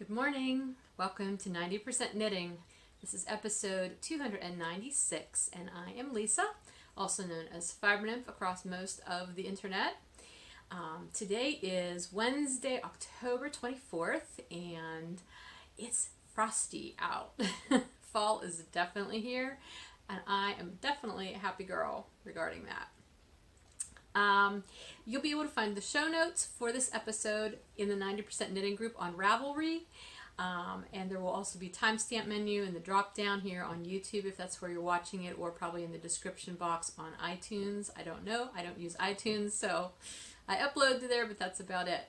Good morning. Welcome to 90% Knitting. This is episode 296 and I am Lisa, also known as Fiber Nymph across most of the internet. Today is Wednesday, October 24th and it's frosty out. Fall is definitely here and I am definitely a happy girl regarding that. You'll be able to find the show notes for this episode in the 90% Knitting group on Ravelry, and there will also be timestamp menu in the drop down here on YouTube if that's where you're watching it, or probably in the description box on iTunes. I don't know. I don't use iTunes, so I upload to there, but that's about it.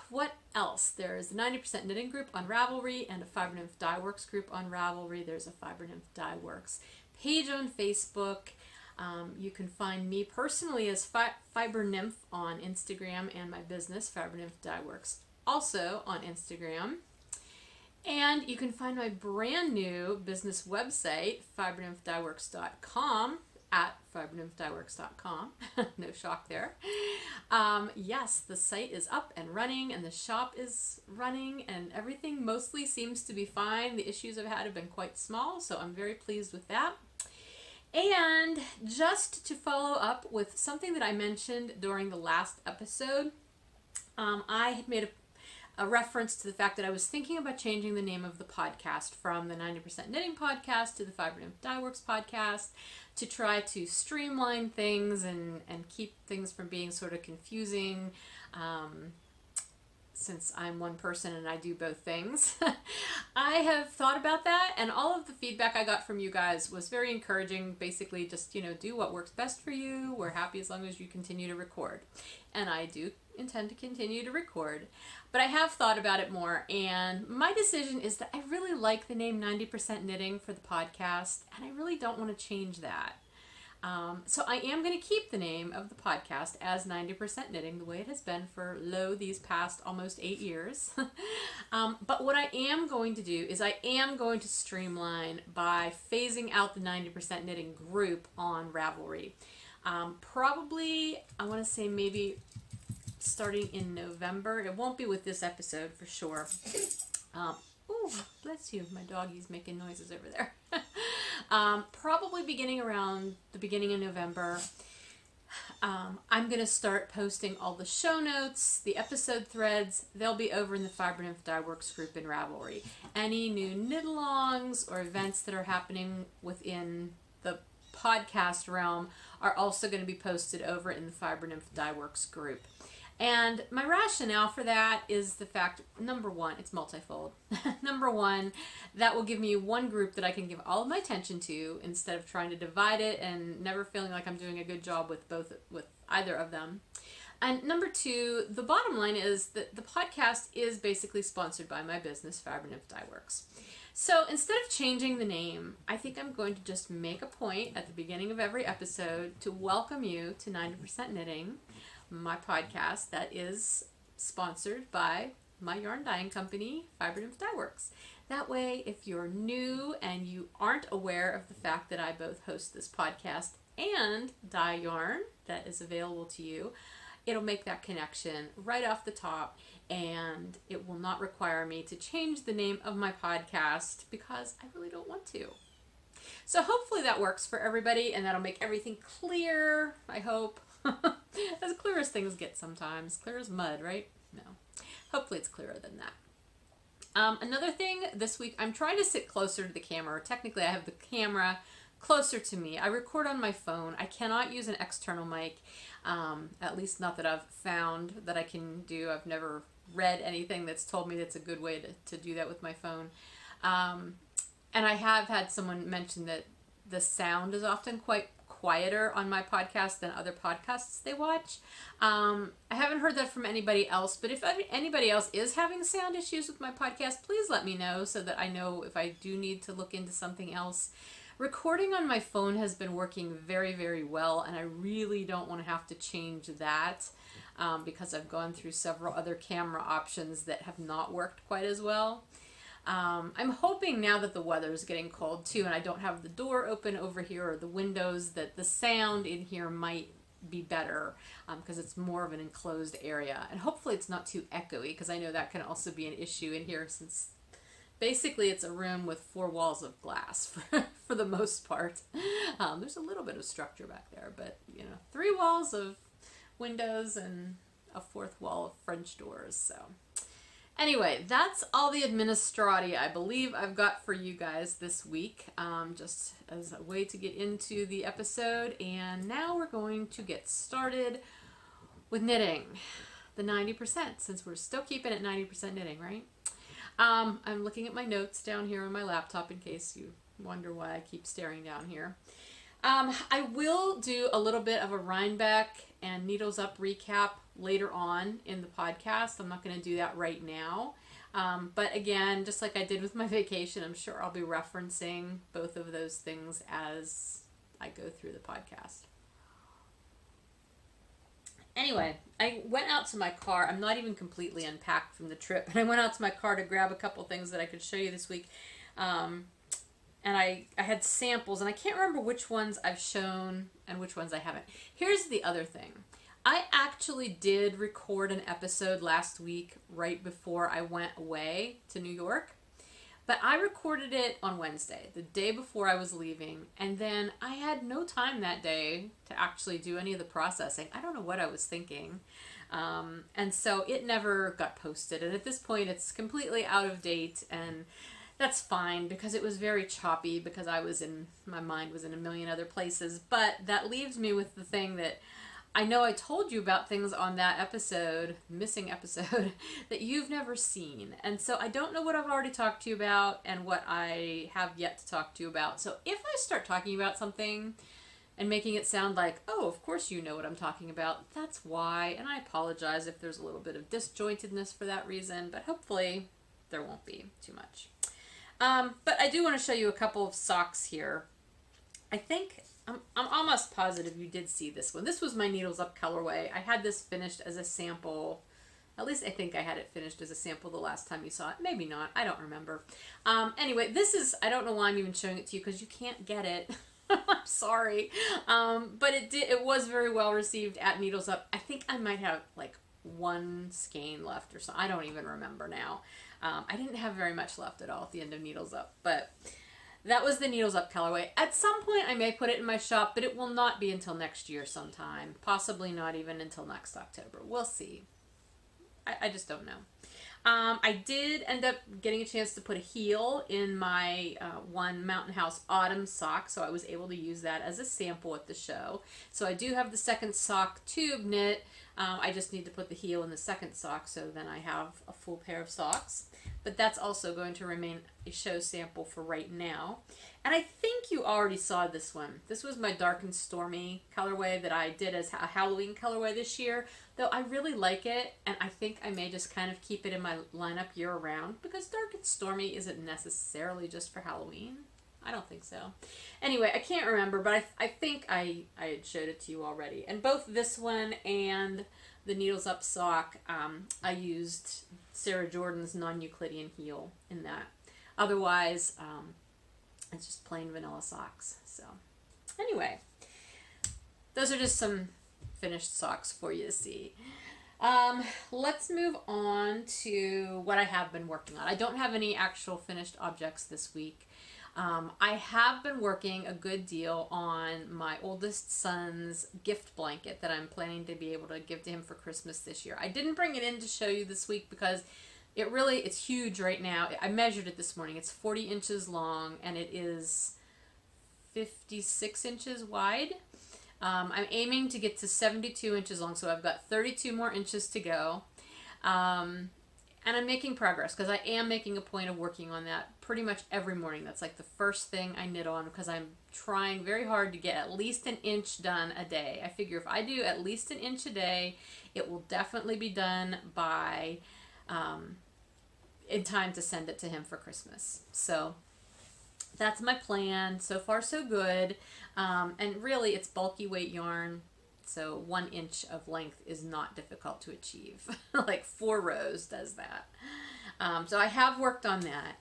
What else? There's the 90% Knitting group on Ravelry and a Fiber Nymph Dye Works group on Ravelry. There's a Fiber Nymph Dye Works page on Facebook. You can find me personally as Fiber Nymph on Instagram, and my business, Fiber Nymph Dye Works, also on Instagram. And you can find my brand new business website, fibernymphdyworks.com, at fibernymphdyworks.com. No shock there. Yes, the site is up and running, and the shop is running, and everything mostly seems to be fine. The issues I've had have been quite small, so I'm very pleased with that. And just to follow up with something that I mentioned during the last episode, I had made a reference to the fact that I was thinking about changing the name of the podcast from the 90% Knitting podcast to the Fiber Nymph Dye Works podcast to try to streamline things and keep things from being sort of confusing. Since I'm one person and I do both things. I have thought about that, and all of the feedback I got from you guys was very encouraging. Basically just, do what works best for you. We're happy as long as you continue to record. And I do intend to continue to record. But I have thought about it more, and my decision is that I really like the name 90% Knitting for the podcast, and I really don't want to change that. So I am going to keep the name of the podcast as 90% Knitting, the way it has been for these past almost 8 years. But what I am going to do is I am going to streamline by phasing out the 90% Knitting group on Ravelry. Probably, I want to say maybe starting in November. It won't be with this episode for sure. Oh, bless you. My doggy's making noises over there. Probably beginning around the beginning of November. I'm going to start posting all the show notes, the episode threads. They'll be over in the Fiber Nymph Dye Works group in Ravelry. Any new knit-alongs or events that are happening within the podcast realm are also going to be posted over in the Fiber Nymph Dye Works group. And my rationale for that is the fact, number one, it's multifold. Number one, that will give me one group that I can give all of my attention to instead of trying to divide it and never feeling like I'm doing a good job with either of them. And number two, the bottom line is that the podcast is basically sponsored by my business, Fiber Nymph Dye Works. So instead of changing the name, I think I'm going to just make a point at the beginning of every episode to welcome you to 90% Knitting, my podcast that is sponsored by my yarn dyeing company, Fiber Nymph Dye Works. That way, if you're new and you aren't aware of the fact that I both host this podcast and dye yarn that is available to you, it'll make that connection right off the top, and it will not require me to change the name of my podcast because I really don't want to. So hopefully that works for everybody, and that'll make everything clear, I hope. As clear as things get sometimes. Clear as mud, right? No. Hopefully it's clearer than that. Another thing this week, I'm trying to sit closer to the camera. Technically, I have the camera closer to me. I record on my phone. I cannot use an external mic, at least not that I've found that I can do. I've never read anything that's told me that's a good way to do that with my phone. And I have had someone mention that the sound is often quite quieter on my podcast than other podcasts they watch. I haven't heard that from anybody else, but if anybody else is having sound issues with my podcast, please let me know so that I know if I do need to look into something else. Recording on my phone has been working very, very well, and I really don't want to have to change that because I've gone through several other camera options that have not worked quite as well. I'm hoping now that the weather is getting cold too, and I don't have the door open over here or the windows, that the sound in here might be better because it's more of an enclosed area. And hopefully it's not too echoey, because I know that can also be an issue in here, since basically it's a room with 4 walls of glass for the most part. There's a little bit of structure back there, but 3 walls of windows and a 4th wall of French doors. So anyway, that's all the administrati I believe I've got for you guys this week, just as a way to get into the episode. And now we're going to get started with knitting, the 90%, since we're still keeping it 90% knitting, right? I'm looking at my notes down here on my laptop in case you wonder why I keep staring down here. I will do a little bit of a Rhinebeck and Needles Up recap later on in the podcast. I'm not going to do that right now. But again, just like I did with my vacation, I'm sure I'll be referencing both of those things as I go through the podcast. Anyway, I went out to my car. I'm not even completely unpacked from the trip. And I went out to my car to grab a couple things that I could show you this week. And I had samples, and I can't remember which ones I've shown and which ones I haven't. Here's the other thing. I actually did record an episode last week right before I went away to New York. But I recorded it on Wednesday, the day before I was leaving. And then I had no time that day to actually do any of the processing. I don't know what I was thinking. And so it never got posted. And at this point, it's completely out of date. And that's fine, because it was very choppy, because my mind was in a million other places. But that leaves me with the thing that I know I told you about things on that episode, missing episode, that you've never seen. And so I don't know what I've already talked to you about and what I have yet to talk to you about. So if I start talking about something and making it sound like, oh, of course you know what I'm talking about, that's why. And I apologize if there's a little bit of disjointedness for that reason, but hopefully there won't be too much. But I do want to show you a couple of socks here. I think, I'm almost positive you did see this one. This was my Needles Up colorway. I had this finished as a sample. At least I think I had it finished as a sample the last time you saw it. Maybe not. I don't remember. Anyway, this is, I don't know why I'm even showing it to you, because you can't get it. I'm sorry. But it was very well received at Needles Up. I think I might have like 1 skein left or something. I don't even remember now. I didn't have very much left at all at the end of Needles Up, but that was the Needles Up colorway. At some point I may put it in my shop, but it will not be until next year sometime. Possibly not even until next October. We'll see. I just don't know. I did end up getting a chance to put a heel in my one Mountain House Autumn sock, so I was able to use that as a sample at the show. So I do have the second sock tube knit. I just need to put the heel in the second sock, so then I have a full pair of socks. But that's also going to remain a show sample for right now. And I think you already saw this one. This was my Dark and Stormy colorway that I did as a Halloween colorway this year. Though I really like it, and I think I may just kind of keep it in my lineup year round, because Dark and Stormy isn't necessarily just for Halloween. I don't think so. Anyway, I can't remember, but I think I had showed it to you already. And both this one and the Needles Up sock, I used Sarah Jordan's non-Euclidean heel in that. Otherwise, it's just plain vanilla socks. So anyway, those are just some finished socks for you to see. Let's move on to what I have been working on. I don't have any actual finished objects this week. I have been working a good deal on my oldest son's gift blanket that I'm planning to be able to give to him for Christmas this year. I didn't bring it in to show you this week because it's huge right now. I measured it this morning. It's 40 inches long and it is 56 inches wide. I'm aiming to get to 72 inches long, so I've got 32 more inches to go. And I'm making progress because I am making a point of working on that pretty much every morning. That's like the first thing I knit on because I'm trying very hard to get at least an inch done a day. I figure if I do at least an inch a day, it will definitely be done by in time to send it to him for Christmas. So that's my plan. So far, so good. And really, it's bulky weight yarn. So 1 inch of length is not difficult to achieve. Like 4 rows does that. So I have worked on that.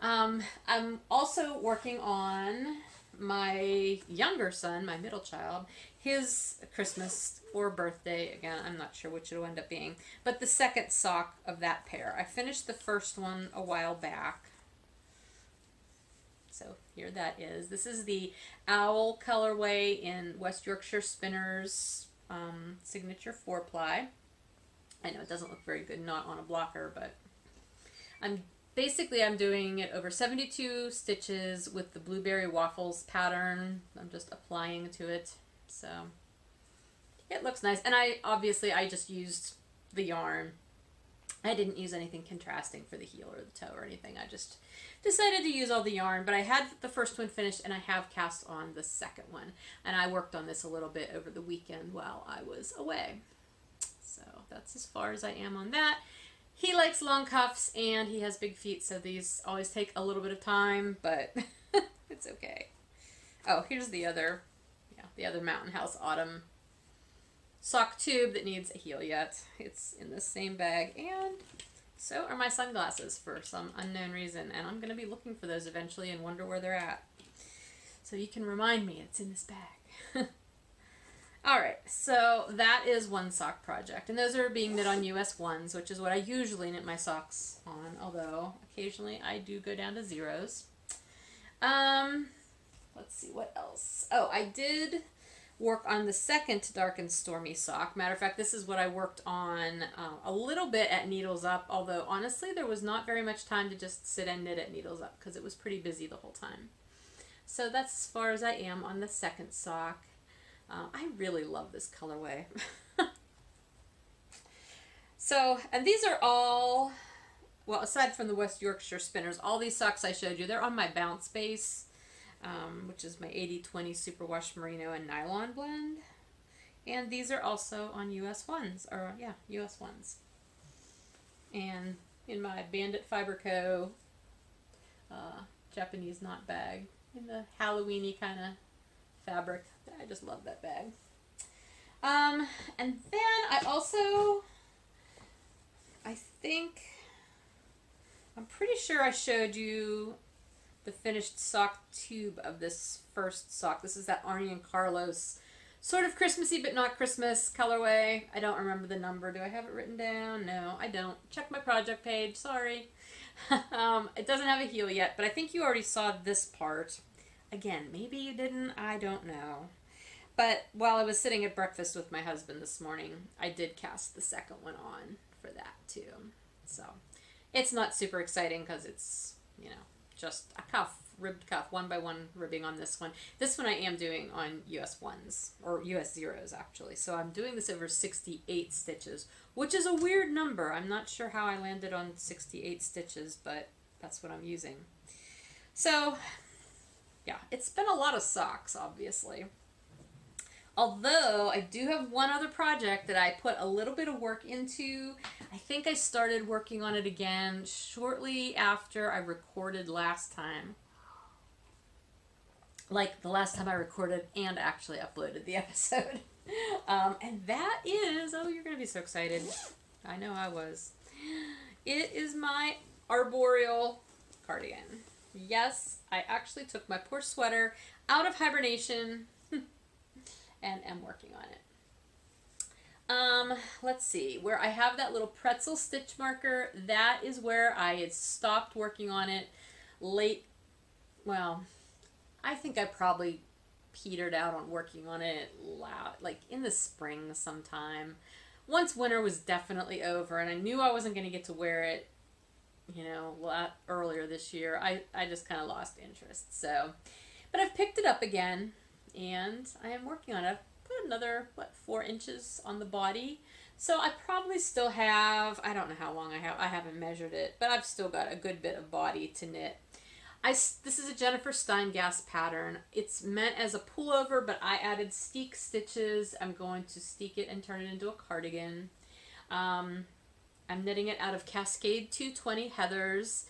I'm also working on my younger son, my middle child, his Christmas or birthday. Again, I'm not sure which it'll end up being. But the second sock of that pair. I finished the first one a while back. So here that is. This is the Owl colorway in West Yorkshire Spinners Signature 4-ply. I know it doesn't look very good not on a blocker, but I'm doing it over 72 stitches with the Blueberry Waffles pattern. I'm just applying to it. So it looks nice. And I just used the yarn. I didn't use anything contrasting for the heel or the toe or anything. I just decided to use all the yarn, but I had the first one finished and I have cast on the second one. And I worked on this a little bit over the weekend while I was away. So that's as far as I am on that. He likes long cuffs and he has big feet, so these always take a little bit of time, but it's okay. Oh, here's the other Mountain House Autumn sock tube that needs a heel yet. It's in the same bag, and so are my sunglasses for some unknown reason, and I'm going to be looking for those eventually and wonder where they're at. So you can remind me it's in this bag. Alright, so that is one sock project, and those are being knit on US 1s, which is what I usually knit my socks on, although occasionally I do go down to zeros. Let's see, what else? Oh, I did work on the second Dark and Stormy sock. Matter of fact, this is what I worked on a little bit at Needles Up, although honestly there was not very much time to just sit and knit at Needles Up because it was pretty busy the whole time. So that's as far as I am on the second sock. I really love this colorway. So, and these are all, well, aside from the West Yorkshire Spinners, all these socks I showed you, they're on my Bounce base, which is my 80/20 Superwash Merino and Nylon blend. And these are also on US 1s, or yeah, US 1s. And in my Bandit Fiber Co. Japanese knot bag, in the Halloweeny kind of fabric. I just love that bag. And then I'm pretty sure I showed you the finished sock tube of this first sock. This is that Arnie and Carlos sort of Christmassy but not Christmas colorway. I don't remember the number. Do I have it written down? No, I don't. Check my project page. Sorry. It doesn't have a heel yet, but I think you already saw this part. Again, maybe you didn't, I don't know. But while I was sitting at breakfast with my husband this morning, I did cast the second one on for that too. So it's not super exciting because it's, you know, just a cuff, ribbed cuff, 1x1 ribbing on this one. This one I am doing on US 1s, or US 0s actually. So I'm doing this over 68 stitches, which is a weird number. I'm not sure how I landed on 68 stitches, but that's what I'm using. So yeah, it's been a lot of socks, obviously. Although, I do have one other project that I put a little bit of work into. I think I started working on it again shortly after I recorded last time. Like, the last time I recorded and actually uploaded the episode. And that is, oh, you're going to be so excited. I know I was. It is my arboreal cardigan. Yes, I actually took my poor sweater out of hibernation and am working on it. Let's see, where I have that little pretzel stitch marker, that is where I had stopped working on it late, well, I think I probably petered out on working on it like in the spring sometime. Once winter was definitely over and I knew I wasn't going to get to wear it, you know, a lot earlier this year, I just kind of lost interest. So, but I've picked it up again, and I am working on it. I've put another, 4 inches on the body. So I probably still have, I don't know how long I haven't measured it, but I've still got a good bit of body to knit. This is a Jennifer Steingast pattern. It's meant as a pullover, but I added steek stitches. I'm going to steek it and turn it into a cardigan. I'm knitting it out of Cascade 220 Heathers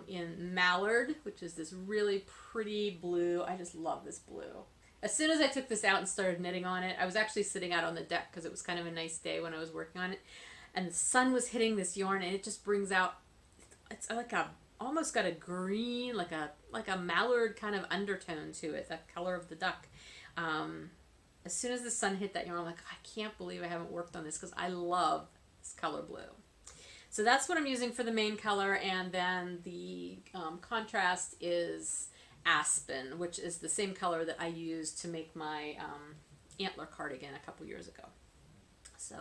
in Mallard, which is this really pretty blue. I just love this blue. As soon as I took this out and started knitting on it, I was actually sitting out on the deck because it was kind of a nice day when I was working on it, and the sun was hitting this yarn, and it just brings out, it's like a, almost got a green, like a mallard kind of undertone to it, that color of the duck. as soon as the sun hit that yarn, I'm like, I can't believe I haven't worked on this because I love this color blue. So that's what I'm using for the main color, and then the contrast is Aspen, which is the same color that I used to make my antler cardigan a couple years ago. So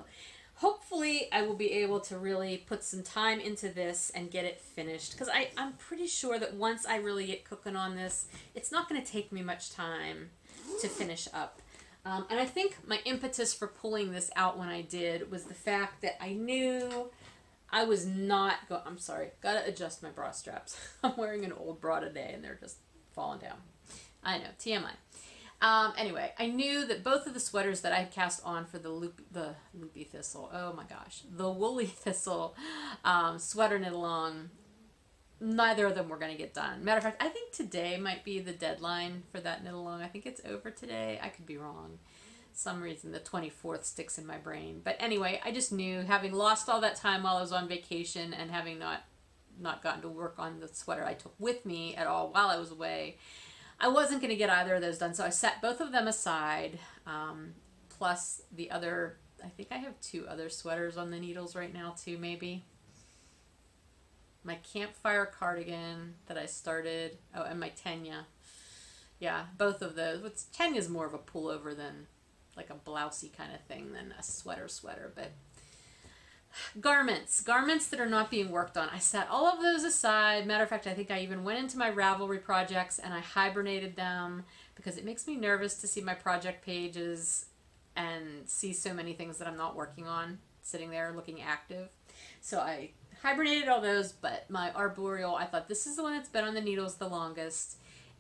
hopefully I will be able to really put some time into this and get it finished, because I'm pretty sure that once I really get cooking on this, it's not going to take me much time to finish up. And I think my impetus for pulling this out when I did was the fact that I knew I was not I'm sorry, gotta adjust my bra straps. I'm wearing an old bra today and they're just falling down. I know, TMI. Anyway, I knew that both of the sweaters that I had cast on for the loopy thistle, oh my gosh, the woolly thistle sweater knit along, neither of them were going to get done. Matter of fact, I think today might be the deadline for that knit along. I think it's over today. I could be wrong. Some reason the 24th sticks in my brain. But anyway, I just knew, having lost all that time while I was on vacation and having not gotten to work on the sweater I took with me at all while I was away, I wasn't going to get either of those done. So I set both of them aside, plus the other, I think I have 2 other sweaters on the needles right now too, maybe. My campfire cardigan that I started, oh, and my Tenya. Yeah, both of those. Tenya's more of a pullover than like a blousey kind of thing than a sweater, but garments that are not being worked on. I set all of those aside. Matter of fact, I think I even went into my Ravelry projects and I hibernated them because it makes me nervous to see my project pages and see so many things that I'm not working on sitting there looking active. So I hibernated all those, but my arboreal, I thought this is the one that's been on the needles the longest.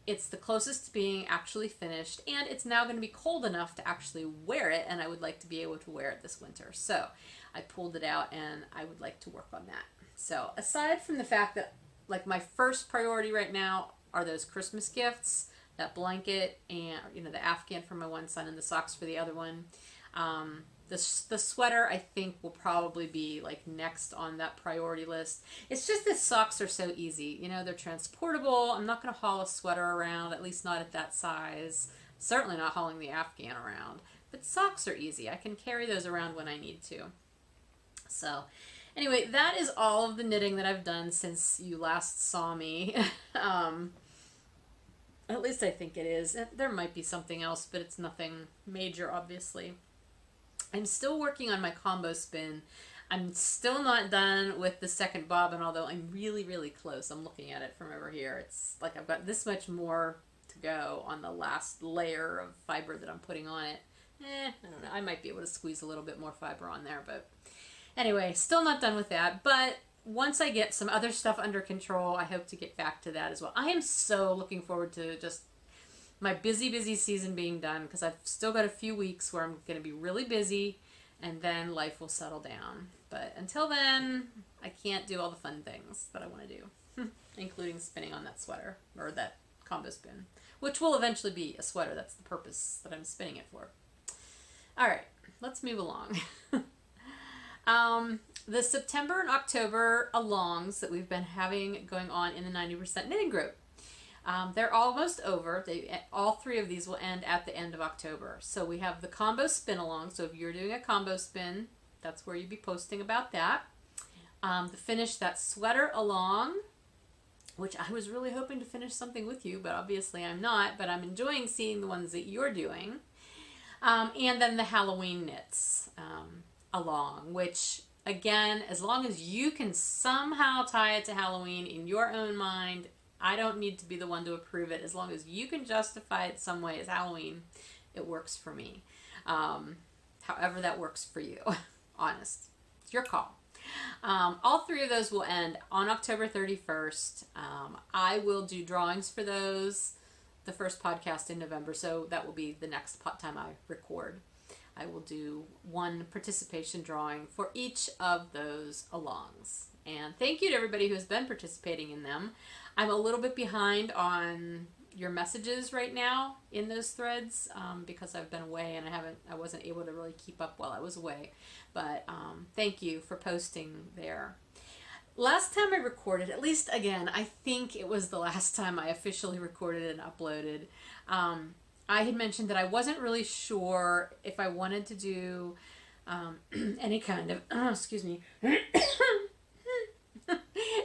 It's the closest to being actually finished, and it's now going to be cold enough to actually wear it, and I would like to be able to wear it this winter. So I pulled it out, and I would like to work on that. So aside from the fact that, like, my first priority right now are those Christmas gifts, that blanket, and, you know, the Afghan for my one son and the socks for the other one. The sweater, I think, will probably be, like, next on that priority list. It's just that socks are so easy. You know, they're transportable. I'm not going to haul a sweater around, at least not at that size. Certainly not hauling the Afghan around. But socks are easy. I can carry those around when I need to. So, anyway, that is all of the knitting that I've done since you last saw me. At least I think it is. There might be something else, but it's nothing major, obviously. I'm still working on my combo spin. I'm still not done with the second bobbin, although I'm really, really close. I'm looking at it from over here. It's like I've got this much more to go on the last layer of fiber that I'm putting on it. I don't know. I might be able to squeeze a little bit more fiber on there, but anyway, still not done with that. But once I get some other stuff under control, I hope to get back to that as well. I am so looking forward to just my busy season being done, because I've still got a few weeks where I'm going to be really busy, and then life will settle down. But until then, I can't do all the fun things that I want to do, including spinning on that sweater, or that combo spin, which will eventually be a sweater. That's the purpose that I'm spinning it for. All right, let's move along. The September and October alongs that we've been having going on in the 90% knitting group. They're almost over. All 3 of these will end at the end of October. So we have the combo spin along. So if you're doing a combo spin, that's where you'd be posting about that. The finish that sweater along, which I was really hoping to finish something with you, but obviously I'm not. But I'm enjoying seeing the ones that you're doing. And then the Halloween knits along, which, again, as long as you can somehow tie it to Halloween in your own mind, I don't need to be the one to approve it. As long as you can justify it some way as Halloween, it works for me. However that works for you. Honest. It's your call. All 3 of those will end on October 31st. I will do drawings for those the first podcast in November, so that will be the next time I record. I will do 1 participation drawing for each of those alongs. And thank you to everybody who has been participating in them. I'm a little bit behind on your messages right now in those threads because I've been away and I wasn't able to really keep up while I was away. But thank you for posting there. Last time I recorded, at least again, I think it was the last time I officially recorded and uploaded. I had mentioned that I wasn't really sure if I wanted to do any kind of, excuse me,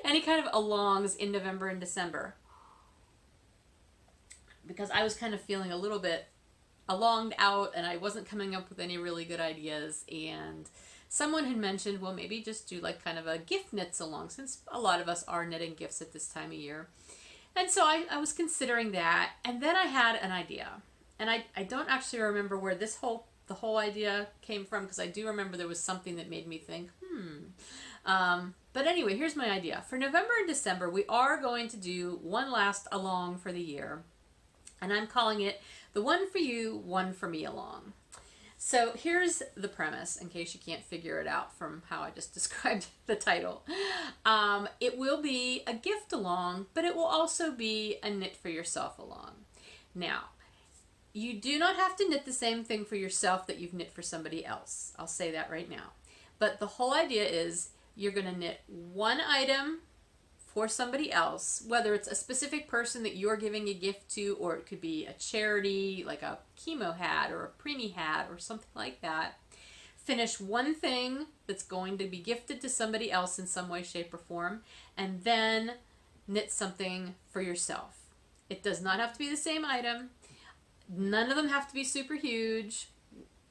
any kind of alongs in November and December. Because I was kind of feeling a little bit alonged out and I wasn't coming up with any really good ideas. And someone had mentioned, well, maybe just do like kind of a gift knits along, since a lot of us are knitting gifts at this time of year. And so I was considering that, and then I had an idea. And I don't actually remember where the whole idea came from, because I do remember there was something that made me think, but anyway, here's my idea. For November and December, we are going to do one last along for the year. And I'm calling it the One For You, One For Me Along. So here's the premise, in case you can't figure it out from how I just described the title. It will be a gift along, but it will also be a knit for yourself along. Now, you do not have to knit the same thing for yourself that you've knit for somebody else. I'll say that right now. But the whole idea is you're going to knit one item for somebody else, whether it's a specific person that you're giving a gift to, or it could be a charity, like a chemo hat or a preemie hat or something like that. Finish one thing that's going to be gifted to somebody else in some way, shape, or form, and then knit something for yourself. It does not have to be the same item. None of them have to be super huge,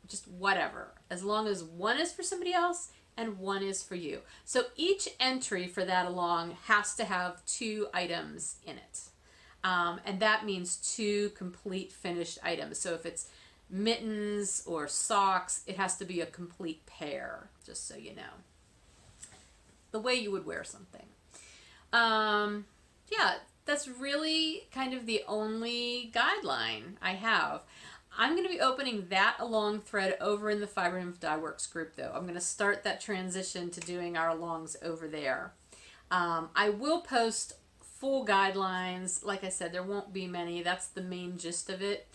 just whatever. As long as one is for somebody else and one is for you. So each entry for that along has to have 2 items in it. And that means 2 complete finished items. So if it's mittens or socks, it has to be a complete pair, just so you know. The way you would wear something. Yeah, that's really kind of the only guideline I have. I'm going to be opening that along thread over in the Fiber Nymph Dye Works group, though. I'm going to start that transition to doing our alongs over there. I will post full guidelines. Like I said, there won't be many. That's the main gist of it.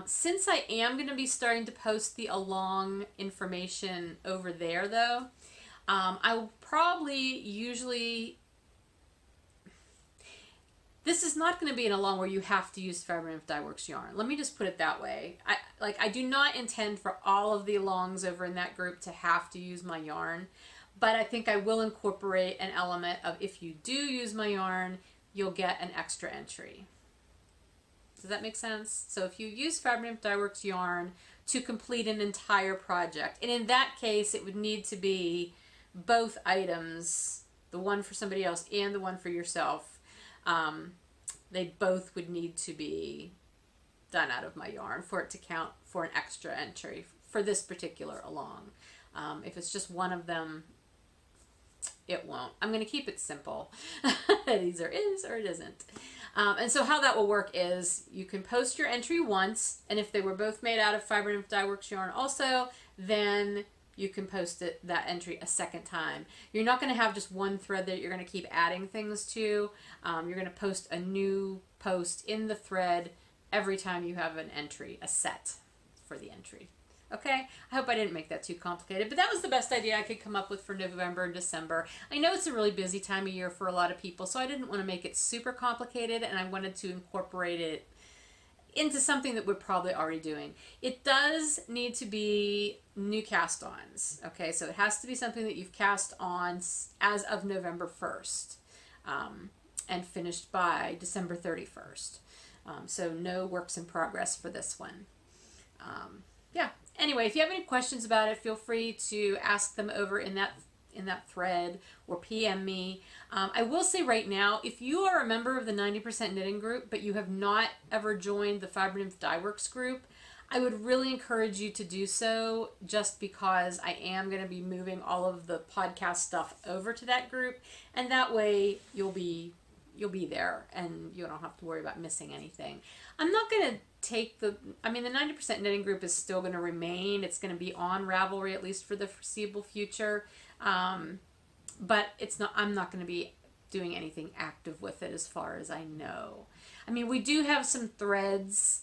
Since I am going to be starting to post the along information over there, though, I will probably usually... This is not going to be an along where you have to use Fiber Nymph Dye Works yarn. Let me just put it that way. I do not intend for all of the alongs over in that group to have to use my yarn, but I think I will incorporate an element of, if you do use my yarn, you'll get an extra entry. Does that make sense? So if you use Fiber Nymph Dye Works yarn to complete an entire project, and in that case it would need to be both items, the one for somebody else and the one for yourself. They both would need to be done out of my yarn for it to count for an extra entry for this particular along. If it's just one of them, it won't. I'm going to keep it simple. It either is or it isn't. And so how that will work is you can post your entry once, and if they were both made out of Fiber Nymph Dye Works yarn also, then you can post that entry a second time. You're not going to have just one thread that you're going to keep adding things to. You're going to post a new post in the thread every time you have an entry, a set for the entry. Okay? I hope I didn't make that too complicated, but that was the best idea I could come up with for November and December. I know it's a really busy time of year for a lot of people, so I didn't want to make it super complicated, and I wanted to incorporate it into something that we're probably already doing. It does need to be new cast-ons, okay? So it has to be something that you've cast on as of November 1st and finished by December 31st. So no works in progress for this one. Yeah. Anyway, if you have any questions about it, feel free to ask them over in that thread or PM me. I will say right now, if you are a member of the 90% Knitting group, but you have not ever joined the Fiber Nymph Dye Works group, I would really encourage you to do so, just because I am going to be moving all of the podcast stuff over to that group, and that way you'll be there and you don't have to worry about missing anything. I'm not going to take the 90% Knitting group is still going to remain. It's going to be on Ravelry, at least for the foreseeable future. But I'm not going to be doing anything active with it as far as I know. I mean, we do have some threads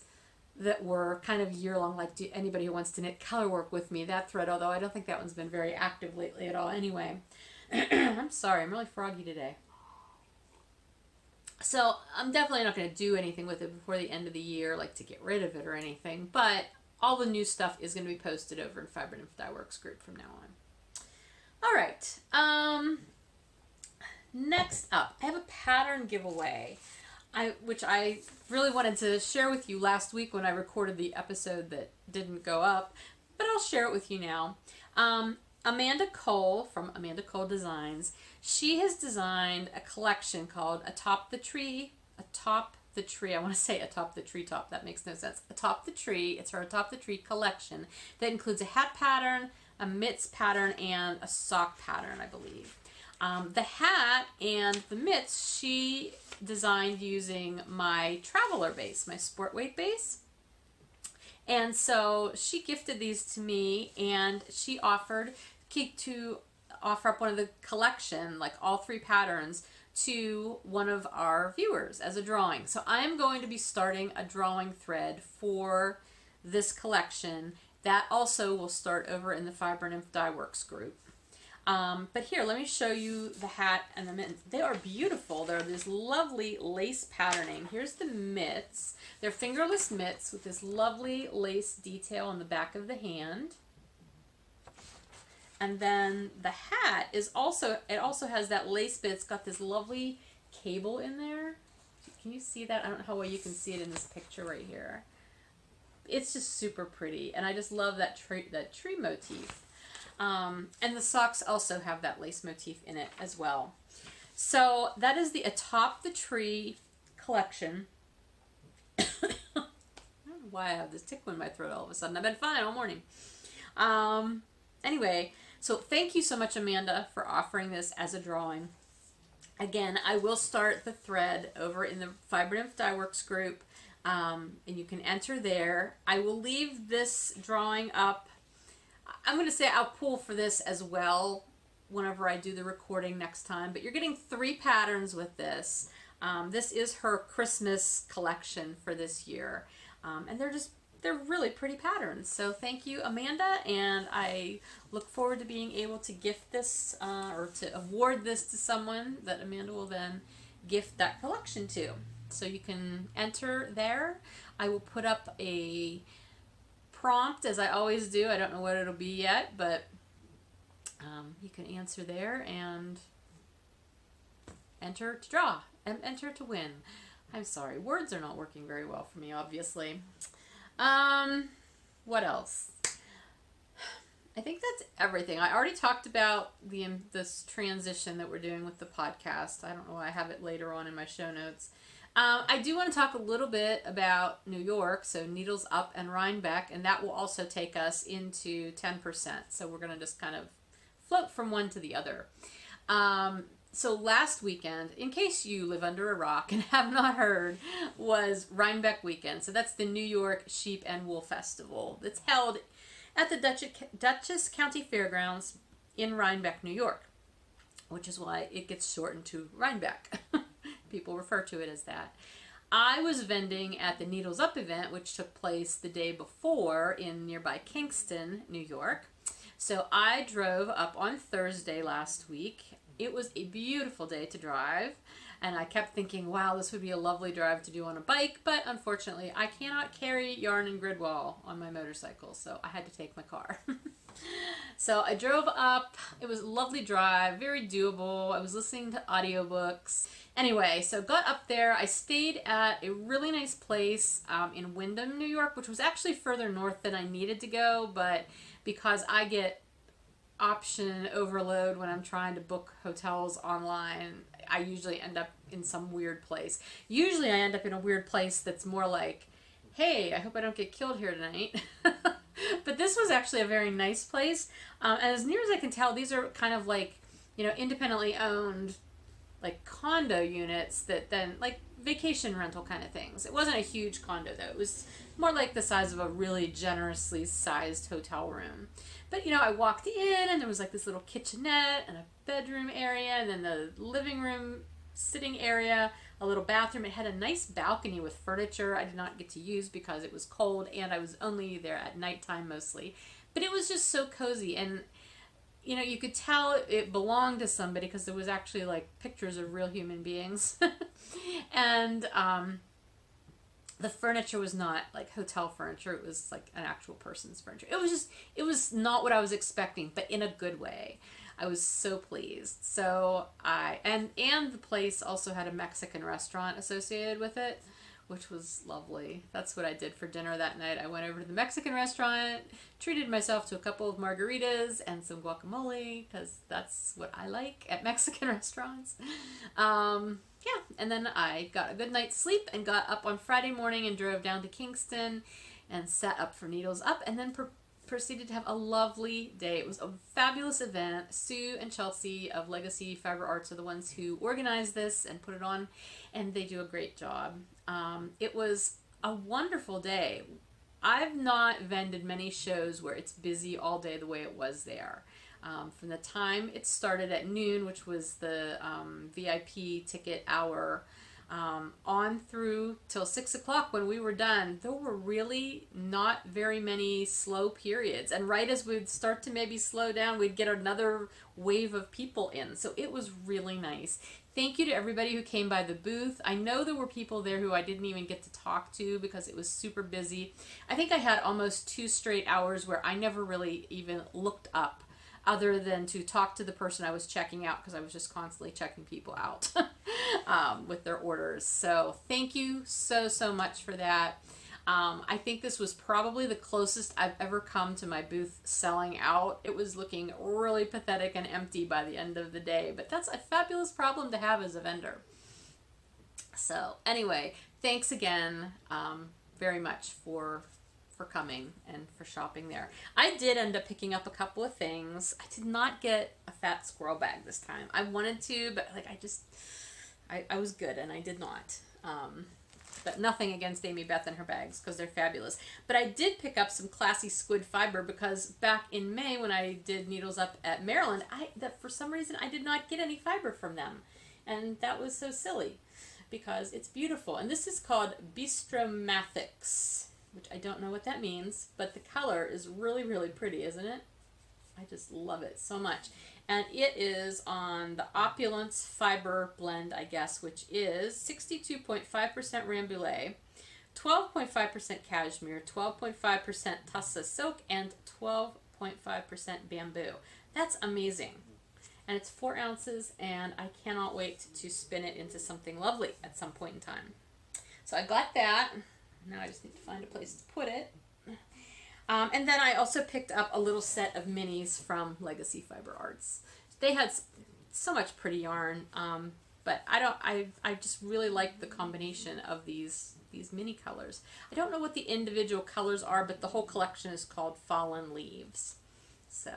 that were kind of year-long, like anybody who wants to knit color work with me, that thread, although I don't think that one's been very active lately at all anyway. I'm sorry, I'm really froggy today. So I'm definitely not going to do anything with it before the end of the year, like to get rid of it or anything. But all the new stuff is going to be posted over in Fiber Nymph Dye Works group from now on. All right. Next up, I have a pattern giveaway, which I really wanted to share with you last week when I recorded the episode that didn't go up, but I'll share it with you now. Amanda Cole from Amanda Cole Designs, she has designed a collection called Atop the Tree. Atop the Tree. I want to say Atop the Treetop. That makes no sense. Atop the Tree. It's her Atop the Tree collection that includes a hat pattern, a mitts pattern, and a sock pattern, I believe. The hat and the mitts she designed using my Traveler base, my sport weight base. And so she gifted these to me, and she offered to offer up one of the collection, like all 3 patterns, to one of our viewers as a drawing. So I am going to be starting a drawing thread for this collection. That also will start over in the Fiber Nymph Dye Works group. But here, let me show you the hat and the mittens. They are beautiful. They're this lovely lace patterning. Here's the mitts. They're fingerless mitts with this lovely lace detail on the back of the hand. And then the hat is also, it also has that lace bit. It's got this lovely cable in there. Can you see that? I don't know how well you can see it in this picture right here. It's just super pretty. And I just love that tree motif. And the socks also have that lace motif in it as well. So that is the Atop the Tree collection. I don't know why I have this tickle in my throat all of a sudden. I've been fine all morning. Anyway, so thank you so much, Amanda, for offering this as a drawing. Again, I will start the thread over in the Fiber Nymph Dye Works group, and you can enter there. I will leave this drawing up. I'm going to say I'll pull for this as well whenever I do the recording next time, but you're getting 3 patterns with this. This is her Christmas collection for this year, and they're really pretty patterns. So thank you, Amanda, and I look forward to being able to gift this or to award this to someone that Amanda will then gift that collection to. So you can enter there. I will put up a prompt, as I always do. I don't know what it'll be yet, but you can answer there and enter to draw and enter to win. I'm sorry, words are not working very well for me, obviously. What else? I think that's everything. I already talked about this transition that we're doing with the podcast. I don't know why I have it later on in my show notes. I do want to talk a little bit about New York, so Needles Up and Rhinebeck, and that will also take us into 10%. So we're going to just kind of float from one to the other. So last weekend, in case you live under a rock and have not heard, was Rhinebeck weekend. So that's the New York Sheep and Wool Festival that's held at the Dutchess County Fairgrounds in Rhinebeck, New York, which is why it gets shortened to Rhinebeck. People refer to it as that. I was vending at the Needles Up event, which took place the day before in nearby Kingston, New York. So I drove up on Thursday last week. It was a beautiful day to drive, and I kept thinking, wow, this would be a lovely drive to do on a bike, but unfortunately I cannot carry yarn and grid wall on my motorcycle, so I had to take my car. So I drove up. It was a lovely drive, very doable. I was listening to audiobooks. Anyway, so got up there. I stayed at a really nice place in Windham, New York, which was actually further north than I needed to go, but because I get option overload when I'm trying to book hotels online, I usually end up in some weird place. Usually I end up in a weird place that's more like, hey, I hope I don't get killed here tonight. But this was actually a very nice place. And as near as I can tell, these are kind of like, you know, independently owned, like condo units that then, like vacation rental kind of things. It wasn't a huge condo though. It was more like the size of a really generously sized hotel room. But, you know, I walked in and there was like this little kitchenette and a bedroom area and then the living room sitting area, a little bathroom. It had a nice balcony with furniture I did not get to use because it was cold and I was only there at nighttime mostly. But it was just so cozy, and you know, you could tell it belonged to somebody because there was actually like pictures of real human beings. And the furniture was not like hotel furniture. It was like an actual person's furniture. It was not what I was expecting, but in a good way. I was so pleased. So and the place also had a Mexican restaurant associated with it, which was lovely. That's what I did for dinner that night. I went over to the Mexican restaurant, treated myself to a couple of margaritas and some guacamole, because that's what I like at Mexican restaurants. Yeah, and then I got a good night's sleep and got up on Friday morning and drove down to Kingston and sat up for Needles Up, and then proceeded to have a lovely day. It was a fabulous event. Sue and Chelsea of Legacy Fiber Arts are the ones who organized this and put it on, and they do a great job. It was a wonderful day. I've not vended many shows where it's busy all day the way it was there. From the time it started at noon, which was the VIP ticket hour, on through till 6 o'clock when we were done, there were really not very many slow periods. And right as we'd start to maybe slow down, we'd get another wave of people in. So it was really nice. Thank you to everybody who came by the booth. I know there were people there who I didn't even get to talk to because it was super busy. I think I had almost 2 straight hours where I never really even looked up, other than to talk to the person I was checking out, because I was just constantly checking people out with their orders. So thank you so much for that. I think this was probably the closest I've ever come to my booth selling out. It was looking really pathetic and empty by the end of the day, but that's a fabulous problem to have as a vendor. So anyway, thanks again very much for coming and for shopping there. I did end up picking up a couple of things. I did not get a fat squirrel bag this time. I wanted to, but like I was good and I did not. But nothing against Amy Beth and her bags, because they're fabulous. But I did pick up some classy squid fiber, because back in May when I did Needles Up at Maryland, that for some reason I did not get any fiber from them. And that was so silly, because it's beautiful. And this is called Bistromathics, which I don't know what that means, but the color is really pretty, isn't it? I just love it so much. And it is on the Opulence Fiber Blend, I guess, which is 62.5% Rambouillet, 12.5% Cashmere, 12.5% Tussa Silk, and 12.5% Bamboo. That's amazing. And it's 4 ounces, and I cannot wait to spin it into something lovely at some point in time. So I got that. Now I just need to find a place to put it. And then I also picked up a little set of minis from Legacy Fiber Arts. They had so much pretty yarn, but I just really like the combination of these mini colors. I don't know what the individual colors are, but the whole collection is called Fallen Leaves. So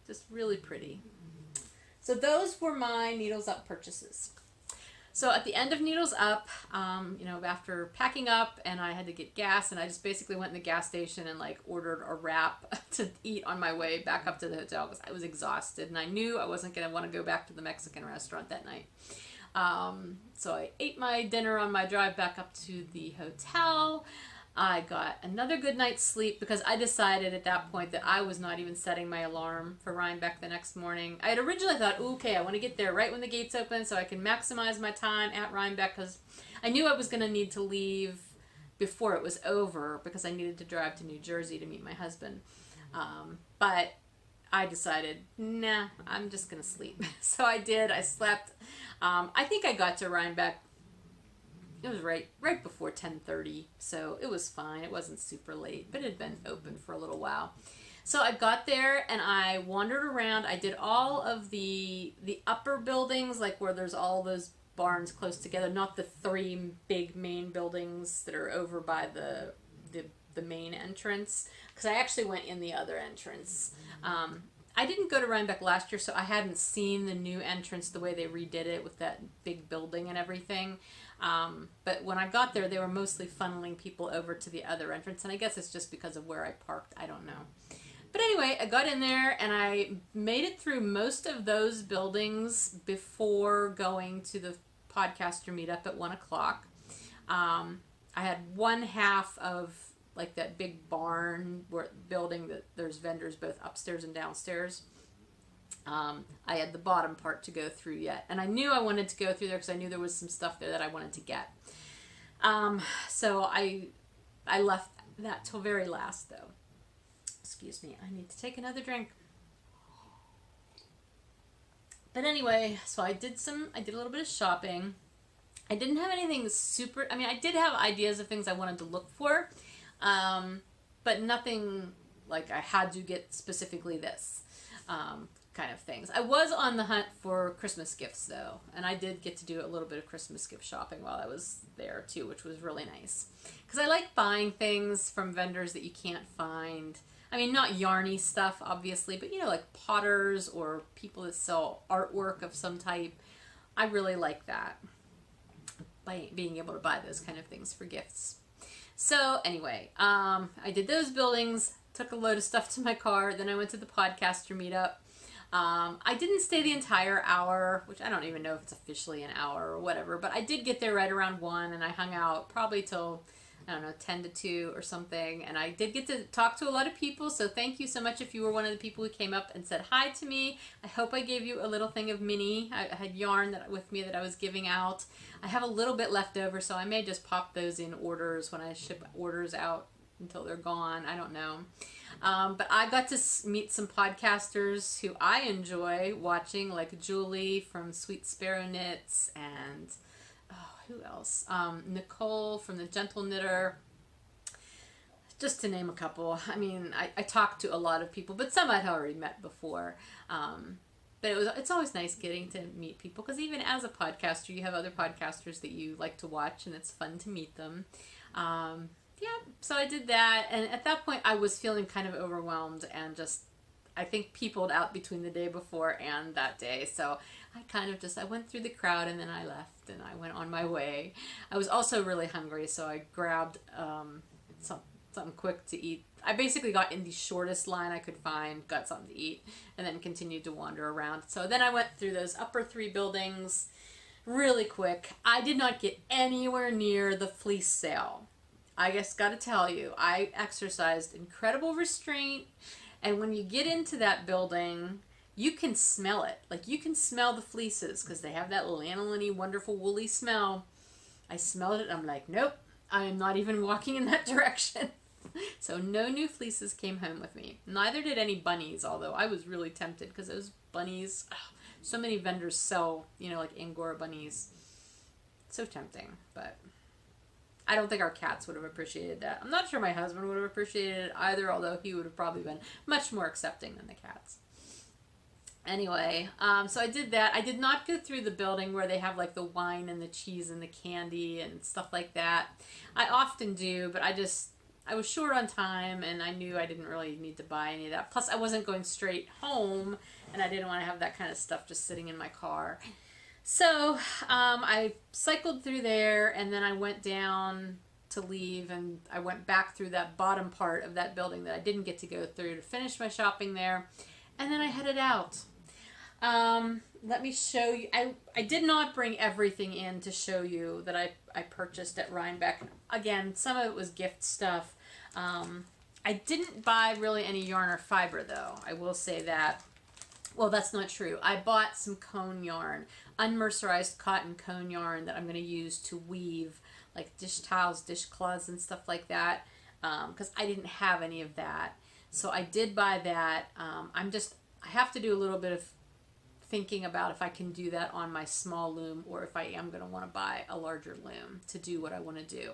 just really pretty. So those were my Needles Up purchases. So at the end of Needles Up, you know, after packing up and I had to get gas, and I just basically went in the gas station and like ordered a wrap to eat on my way back up to the hotel, because I was exhausted and I knew I wasn't going to want to go back to the Mexican restaurant that night. So I ate my dinner on my drive back up to the hotel. I got another good night's sleep, because I decided at that point that I was not even setting my alarm for Rhinebeck the next morning. I had originally thought, okay, I want to get there right when the gates open so I can maximize my time at Rhinebeck, because I knew I was going to need to leave before it was over, because I needed to drive to New Jersey to meet my husband. But I decided, nah, I'm just going to sleep. So I did. I slept. I think I got to Rhinebeck. It was right before 10:30, so it was fine. It wasn't super late, but it had been open for a little while. So I got there and I wandered around. I did all of the upper buildings, like where there's all those barns close together, not the 3 big main buildings that are over by the main entrance, because I actually went in the other entrance. I didn't go to Rhinebeck last year, so I hadn't seen the new entrance, the way they redid it with that big building and everything. But when I got there, they were mostly funneling people over to the other entrance, and I guess it's just because of where I parked. I don't know. But anyway, I got in there, and I made it through most of those buildings before going to the podcaster meetup at 1 o'clock. I had one half of like that big barn building that there's vendors both upstairs and downstairs. I had the bottom part to go through yet. And I knew I wanted to go through there because I knew there was some stuff there that I wanted to get. So I left that till very last, though. Excuse me, I need to take another drink. But anyway, so I did a little bit of shopping. I didn't have anything super, I mean, I did have ideas of things I wanted to look for, but nothing like I had to get specifically this kind of things. I was on the hunt for Christmas gifts, though, and I did get to do a little bit of Christmas gift shopping while I was there, too, which was really nice. Because I like buying things from vendors that you can't find. I mean, not yarny stuff, obviously, but, you know, like potters or people that sell artwork of some type. I really like that, by being able to buy those kind of things for gifts. So, anyway, I did those buildings, took a load of stuff to my car, then I went to the podcaster meetup. I didn't stay the entire hour, which I don't even know if it's officially an hour or whatever, but I did get there right around 1, and I hung out probably till, I don't know, 10 to 2 or something, and I did get to talk to a lot of people, so thank you so much if you were one of the people who came up and said hi to me. I hope I gave you a little thing of mini. I had yarn with me that I was giving out. I have a little bit left over, so I may just pop those in orders when I ship orders out until they're gone. I don't know. But I got to meet some podcasters who I enjoy watching, like Julie from Sweet Sparrow Knits, and who else? Nicole from The Gentle Knitter, just to name a couple. I mean, I talked to a lot of people, but some I'd already met before. But it's always nice getting to meet people, because even as a podcaster, you have other podcasters that you like to watch, and it's fun to meet them. Yeah, so I did that, and at that point I was feeling kind of overwhelmed and just, I think, peopled out between the day before and that day, so I kind of just, I went through the crowd and then I left and I went on my way. I was also really hungry, so I grabbed something quick to eat. I basically got in the shortest line I could find, got something to eat, and then continued to wander around. So then I went through those upper 3 buildings really quick. I did not get anywhere near the fleece sale. I just got to tell you, I exercised incredible restraint, and when you get into that building, you can smell it. Like, you can smell the fleeces, because they have that lanolin-y, wonderful woolly smell. I smelled it, and I'm like, nope, I am not even walking in that direction. So no new fleeces came home with me. Neither did any bunnies, although I was really tempted, because those bunnies, so many vendors sell, you know, like Angora bunnies. So tempting, but I don't think our cats would have appreciated that. I'm not sure my husband would have appreciated it either, although he would have probably been much more accepting than the cats. Anyway, so I did that. I did not go through the building where they have like the wine and the cheese and the candy and stuff like that. I often do, but I was short on time, and I knew I didn't really need to buy any of that. Plus, I wasn't going straight home, and I didn't want to have that kind of stuff just sitting in my car. So I cycled through there, and then I went down to leave, and I went back through that bottom part of that building that I didn't get to go through to finish my shopping there, and then I headed out. Let me show you. I did not bring everything in to show you that I purchased at Rhinebeck. Again, some of it was gift stuff. I didn't buy really any yarn or fiber, though. I will say that. Well, that's not true. I bought some cone yarn, unmercerized cotton cone yarn that I'm going to use to weave like dish towels, dishcloths, and stuff like that, because I didn't have any of that. So I did buy that. I have to do a little bit of thinking about if I can do that on my small loom, or if I am going to want to buy a larger loom to do what I want to do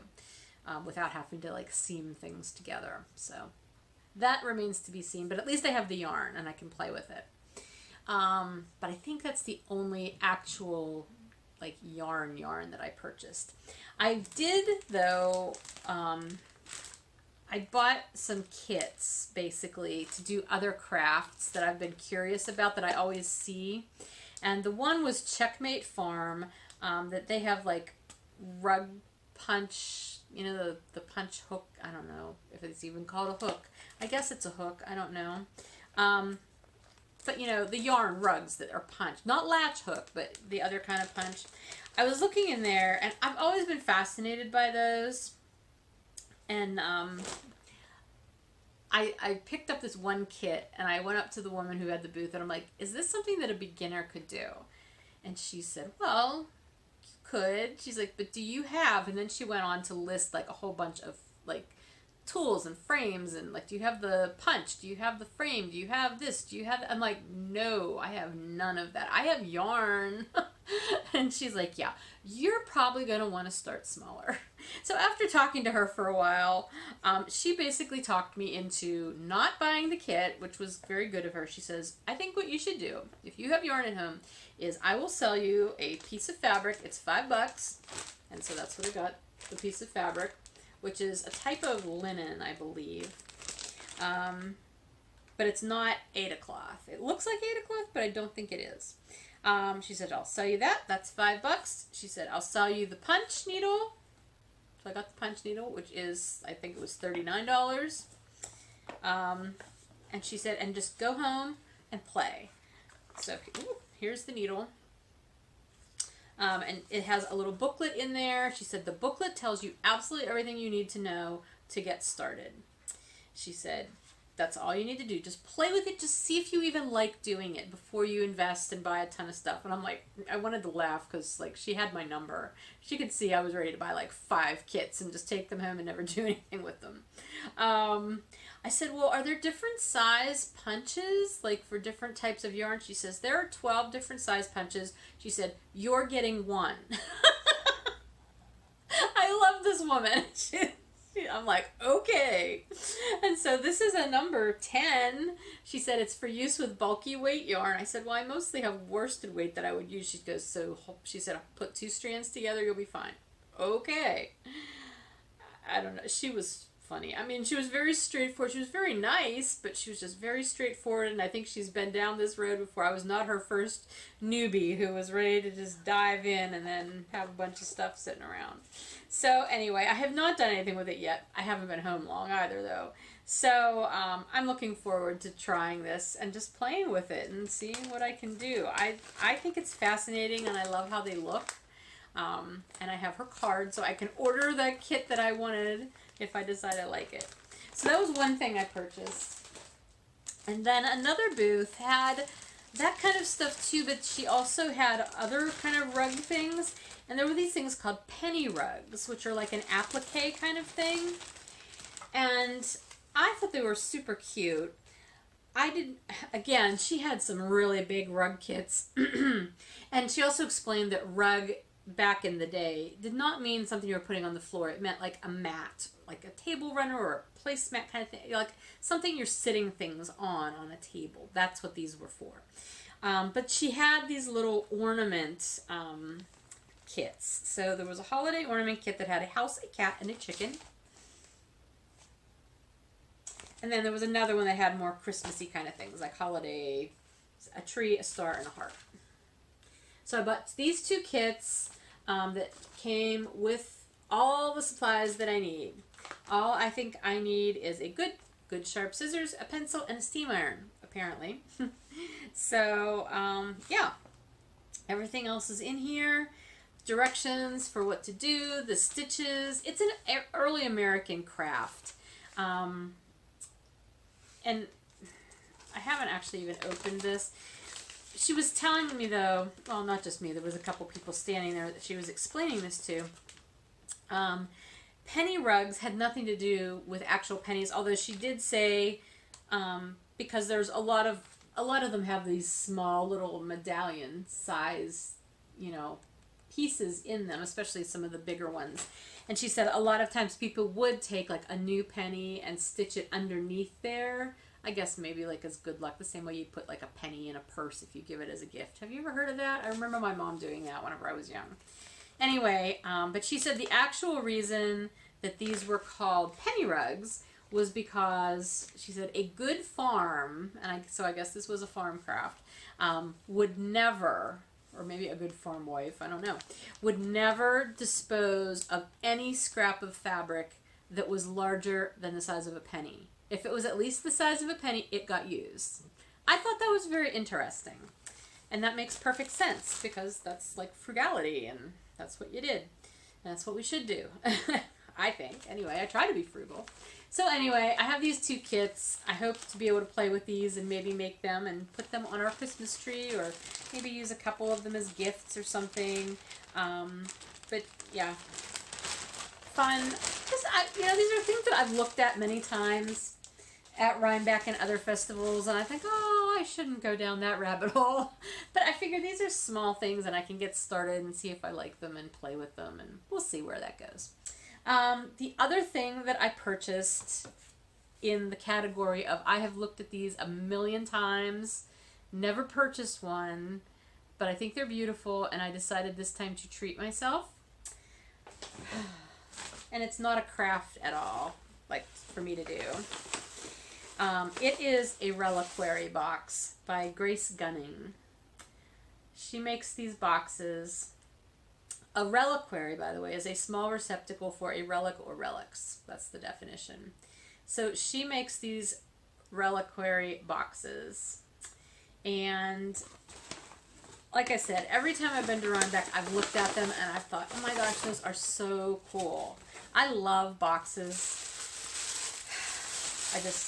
without having to like seam things together. So that remains to be seen, but at least I have the yarn and I can play with it. But I think that's the only actual like yarn that I purchased. I did, though, I bought some kits basically to do other crafts that I've been curious about that I always see. And the one was Checkmate Farm, that they have like rug punch, you know, the punch hook. I don't know if it's even called a hook. I guess it's a hook. I don't know. But, you know, the yarn rugs that are punched. Not latch hook, but the other kind of punch. I was looking in there, and I've always been fascinated by those. And I I picked up this one kit and I went up to the woman who had the booth and I'm like, is this something that a beginner could do? And she said, well, you could. She's like, but do you have? And then she went on to list like a whole bunch of like tools and frames and like, do you have the punch? Do you have the frame? Do you have this? Do you have I'm like, no, I have none of that. I have yarn. And she's like, yeah, you're probably going to want to start smaller. So after talking to her for a while, she basically talked me into not buying the kit, which was very good of her. She says, I think what you should do, if you have yarn at home, is I will sell you a piece of fabric. It's $5. And so that's what I got, the piece of fabric, which is a type of linen, I believe. But it's not Aida cloth. It looks like Aida cloth, but I don't think it is. She said, I'll sell you that. That's $5. She said, I'll sell you the punch needle. So I got the punch needle, which is, I think it was $39. And she said, and just go home and play. So here's the needle. And it has a little booklet in there. She said, the booklet tells you absolutely everything you need to know to get started. She said, that's all you need to do. Just play with it. Just see if you even like doing it before you invest and buy a ton of stuff. And I'm like, I wanted to laugh because like she had my number. She could see I was ready to buy like 5 kits and just take them home and never do anything with them. I said, well, are there different size punches like for different types of yarn? She says, there are 12 different size punches. She said, you're getting 1. I love this woman. I'm like, okay. And so this is a number 10. She said it's for use with bulky weight yarn. I said, well, I mostly have worsted weight that I would use. She goes, so she said, I'll put 2 strands together, you'll be fine. Okay. I don't know. She was funny. I mean, she was very straightforward. She was very nice, but she was just very straightforward. And I think she's been down this road before. I was not her first newbie who was ready to just dive in and then have a bunch of stuff sitting around. So anyway, I have not done anything with it yet. I haven't been home long either, though. So I'm looking forward to trying this and just playing with it and seeing what I can do. I think it's fascinating and I love how they look. And I have her card, so I can order the kit that I wanted if I decide I like it. So that was one thing I purchased. And then another booth had that kind of stuff too, but she also had other kind of rug things. And there were these things called penny rugs, which are like an applique kind of thing. And I thought they were super cute. Again, she had some really big rug kits. And she also explained that rug back in the day did not mean something you were putting on the floor. It meant like a mat, like a table runner or a placemat kind of thing, like something you're sitting things on a table. That's what these were for. But she had these little ornament kits. So there was a holiday ornament kit that had a house, a cat, and a chicken. And then there was another one that had more Christmassy kind of things, like holiday, a tree, a star, and a heart. So I bought these 2 kits that came with all the supplies that I need. All I think I need is a good sharp scissors, a pencil, and a steam iron, apparently. So, yeah. Everything else is in here. Directions for what to do, the stitches. It's an early American craft. And I haven't actually even opened this. She was telling me, though, well, not just me, there was a couple people standing there that she was explaining this to. Penny rugs had nothing to do with actual pennies, although she did say, because there's a lot of them have these small little medallion size, pieces in them, especially some of the bigger ones. And she said a lot of times people would take like a new penny and stitch it underneath there. I guess maybe like as good luck, the same way you put like a penny in a purse if you give it as a gift. Have you ever heard of that? I remember my mom doing that whenever I was young. Anyway, but she said the actual reason that these were called penny rugs was because she said a good farm, and so I guess this was a farm craft, would never, or maybe a good farm wife, I don't know, would never dispose of any scrap of fabric that was larger than the size of a penny. If it was at least the size of a penny, it got used. I thought that was very interesting. And that makes perfect sense because that's like frugality and that's what you did. And that's what we should do. I think. Anyway, I try to be frugal. So anyway, I have these 2 kits. I hope to be able to play with these and maybe make them and put them on our Christmas tree, or maybe use a couple of them as gifts or something. But yeah, fun. Just, these are things that I've looked at many times at Rhinebeck and other festivals, and I think, oh, I shouldn't go down that rabbit hole. But I figure these are small things and I can get started and see if I like them and play with them, and we'll see where that goes. The other thing that I purchased in the category of I have looked at these a million times, never purchased one, but I think they're beautiful, and I decided this time to treat myself. And it's not a craft at all, like for me to do. It is a reliquary box by Grace Gunning. She makes these boxes. A reliquary, by the way, is a small receptacle for a relic or relics. That's the definition. So she makes these reliquary boxes. And like I said, every time I've been to Rhinebeck, I've looked at them and I've thought, oh my gosh, those are so cool. I love boxes.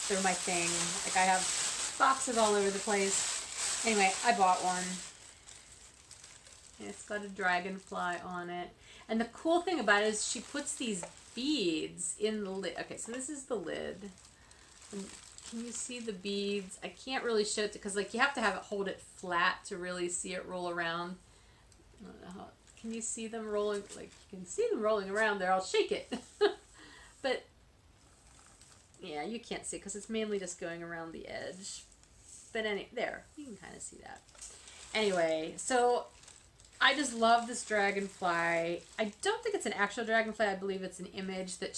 They're my thing. Like, I have boxes all over the place. Anyway, I bought one. And it's got a dragonfly on it. And the cool thing about it is she puts these beads in the lid. Okay, so this is the lid. And can you see the beads? I can't really show it because, like, you have to hold it flat to really see it roll around. I don't know how, can you see them rolling? Like, you can see them rolling around there. I'll shake it. But yeah, you can't see because it's mainly just going around the edge. But there, you can kind of see that. Anyway, so I just love this dragonfly. I don't think it's an actual dragonfly. I believe it's an image that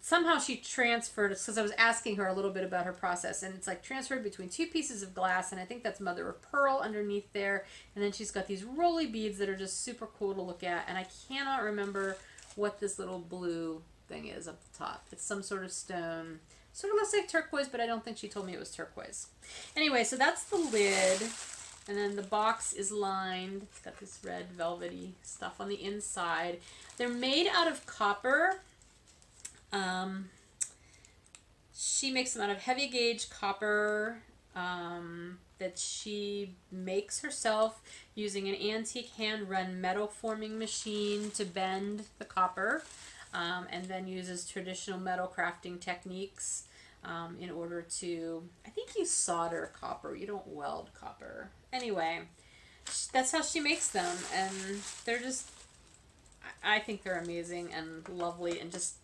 somehow she transferred, because I was asking her a little bit about her process, and it's like transferred between 2 pieces of glass, and I think that's mother of pearl underneath there. And then she's got these rolly beads that are just super cool to look at, and I cannot remember what this little blue thing is up the top. It's some sort of stone. Sort of looks like turquoise, but I don't think she told me it was turquoise. Anyway, so that's the lid. And then the box is lined. It's got this red velvety stuff on the inside. They're made out of copper. She makes them out of heavy gauge copper that she makes herself using an antique hand-run metal forming machine to bend the copper. And then uses traditional metal crafting techniques in order to, I think you solder copper, you don't weld copper. Anyway, that's how she makes them, and they're just, I think they're amazing and lovely, and just,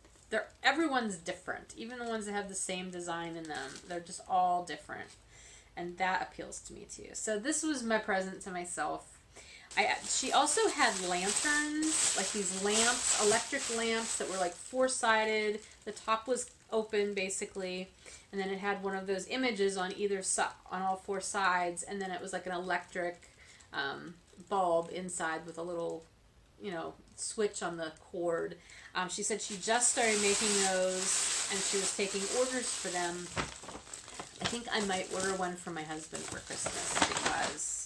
everyone's different. Even the ones that have the same design in them, they're just all different, and that appeals to me too. So this was my present to myself. She also had lanterns, like these lamps, electric lamps that were like 4-sided. The top was open basically, and then it had one of those images on either side, on all 4 sides, and then it was like an electric bulb inside with a little, switch on the cord. She said she just started making those, and she was taking orders for them. I think I might order one for my husband for Christmas because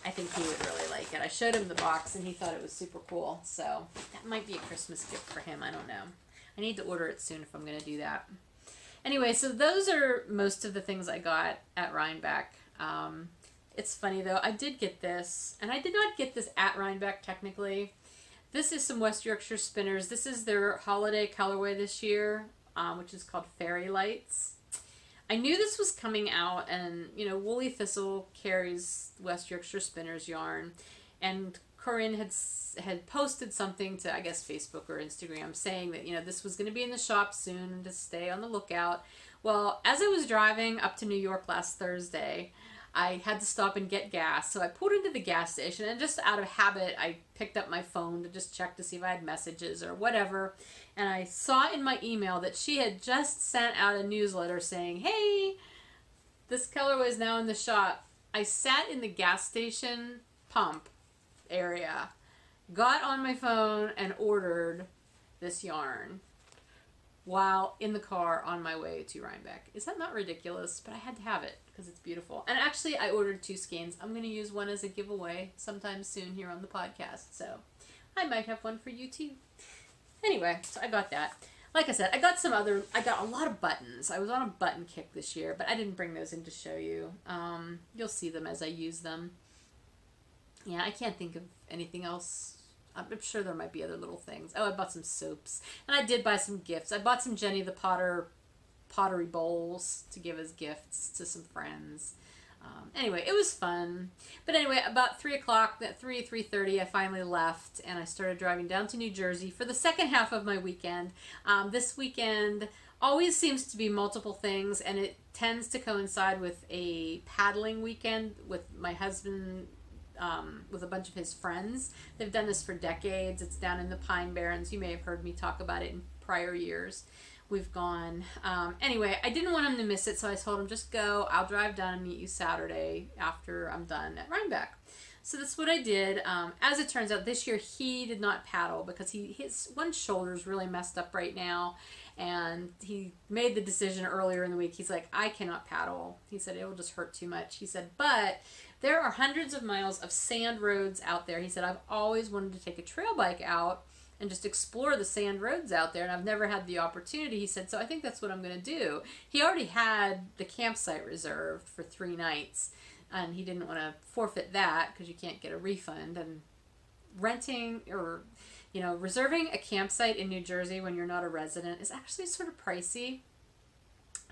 I think he would really like it. I showed him the box and he thought it was super cool. So that might be a Christmas gift for him. I don't know. I need to order it soon if I'm going to do that. Anyway, so those are most of the things I got at Rhinebeck. It's funny though. I did get this, and I did not get this at Rhinebeck technically. This is some West Yorkshire spinners. This is their holiday colorway this year, which is called Fairy Lights. I knew this was coming out, and Woolly Thistle carries West Yorkshire Spinners yarn, and Corinne had posted something to, I guess, Facebook or Instagram saying that this was going to be in the shop soon and to stay on the lookout. Well, as I was driving up to New York last Thursday, I had to stop and get gas, so I pulled into the gas station, and just out of habit, I picked up my phone to just check to see if I had messages or whatever, and I saw in my email that she had just sent out a newsletter saying, hey, this colorway is now in the shop. I sat in the gas station pump area, got on my phone, and ordered this yarn while in the car on my way to Rhinebeck. Is that not ridiculous? But I had to have it because it's beautiful. And actually, I ordered 2 skeins. I'm going to use one as a giveaway sometime soon here on the podcast. So I might have one for you too. Anyway, so I got that. Like I said, I got a lot of buttons. I was on a button kick this year, but I didn't bring those in to show you. You'll see them as I use them. Yeah, I can't think of anything else. I'm sure there might be other little things. Oh, I bought some soaps. And I did buy some gifts. I bought some Jenny the pottery bowls to give as gifts to some friends. Anyway, it was fun. But anyway, about 3 o'clock, at 3:30, I finally left, and I started driving down to New Jersey for the second half of my weekend. This weekend always seems to be multiple things, and it tends to coincide with a paddling weekend with my husband, with a bunch of his friends. They've done this for decades. It's down in the Pine Barrens. You may have heard me talk about it in prior years. We've gone. Anyway, I didn't want him to miss it, so I told him, just go. I'll drive down and meet you Saturday after I'm done at Rhinebeck. So that's what I did. As it turns out, this year he did not paddle because his one shoulder's really messed up right now. And he made the decision earlier in the week. He's like, I cannot paddle. He said, it will just hurt too much. He said, but there are hundreds of miles of sand roads out there. He said, I've always wanted to take a trail bike out and just explore the sand roads out there, and I've never had the opportunity. He said, so I think that's what I'm going to do. He already had the campsite reserved for 3 nights, and he didn't want to forfeit that because you can't get a refund. And renting or, reserving a campsite in New Jersey when you're not a resident is actually sort of pricey.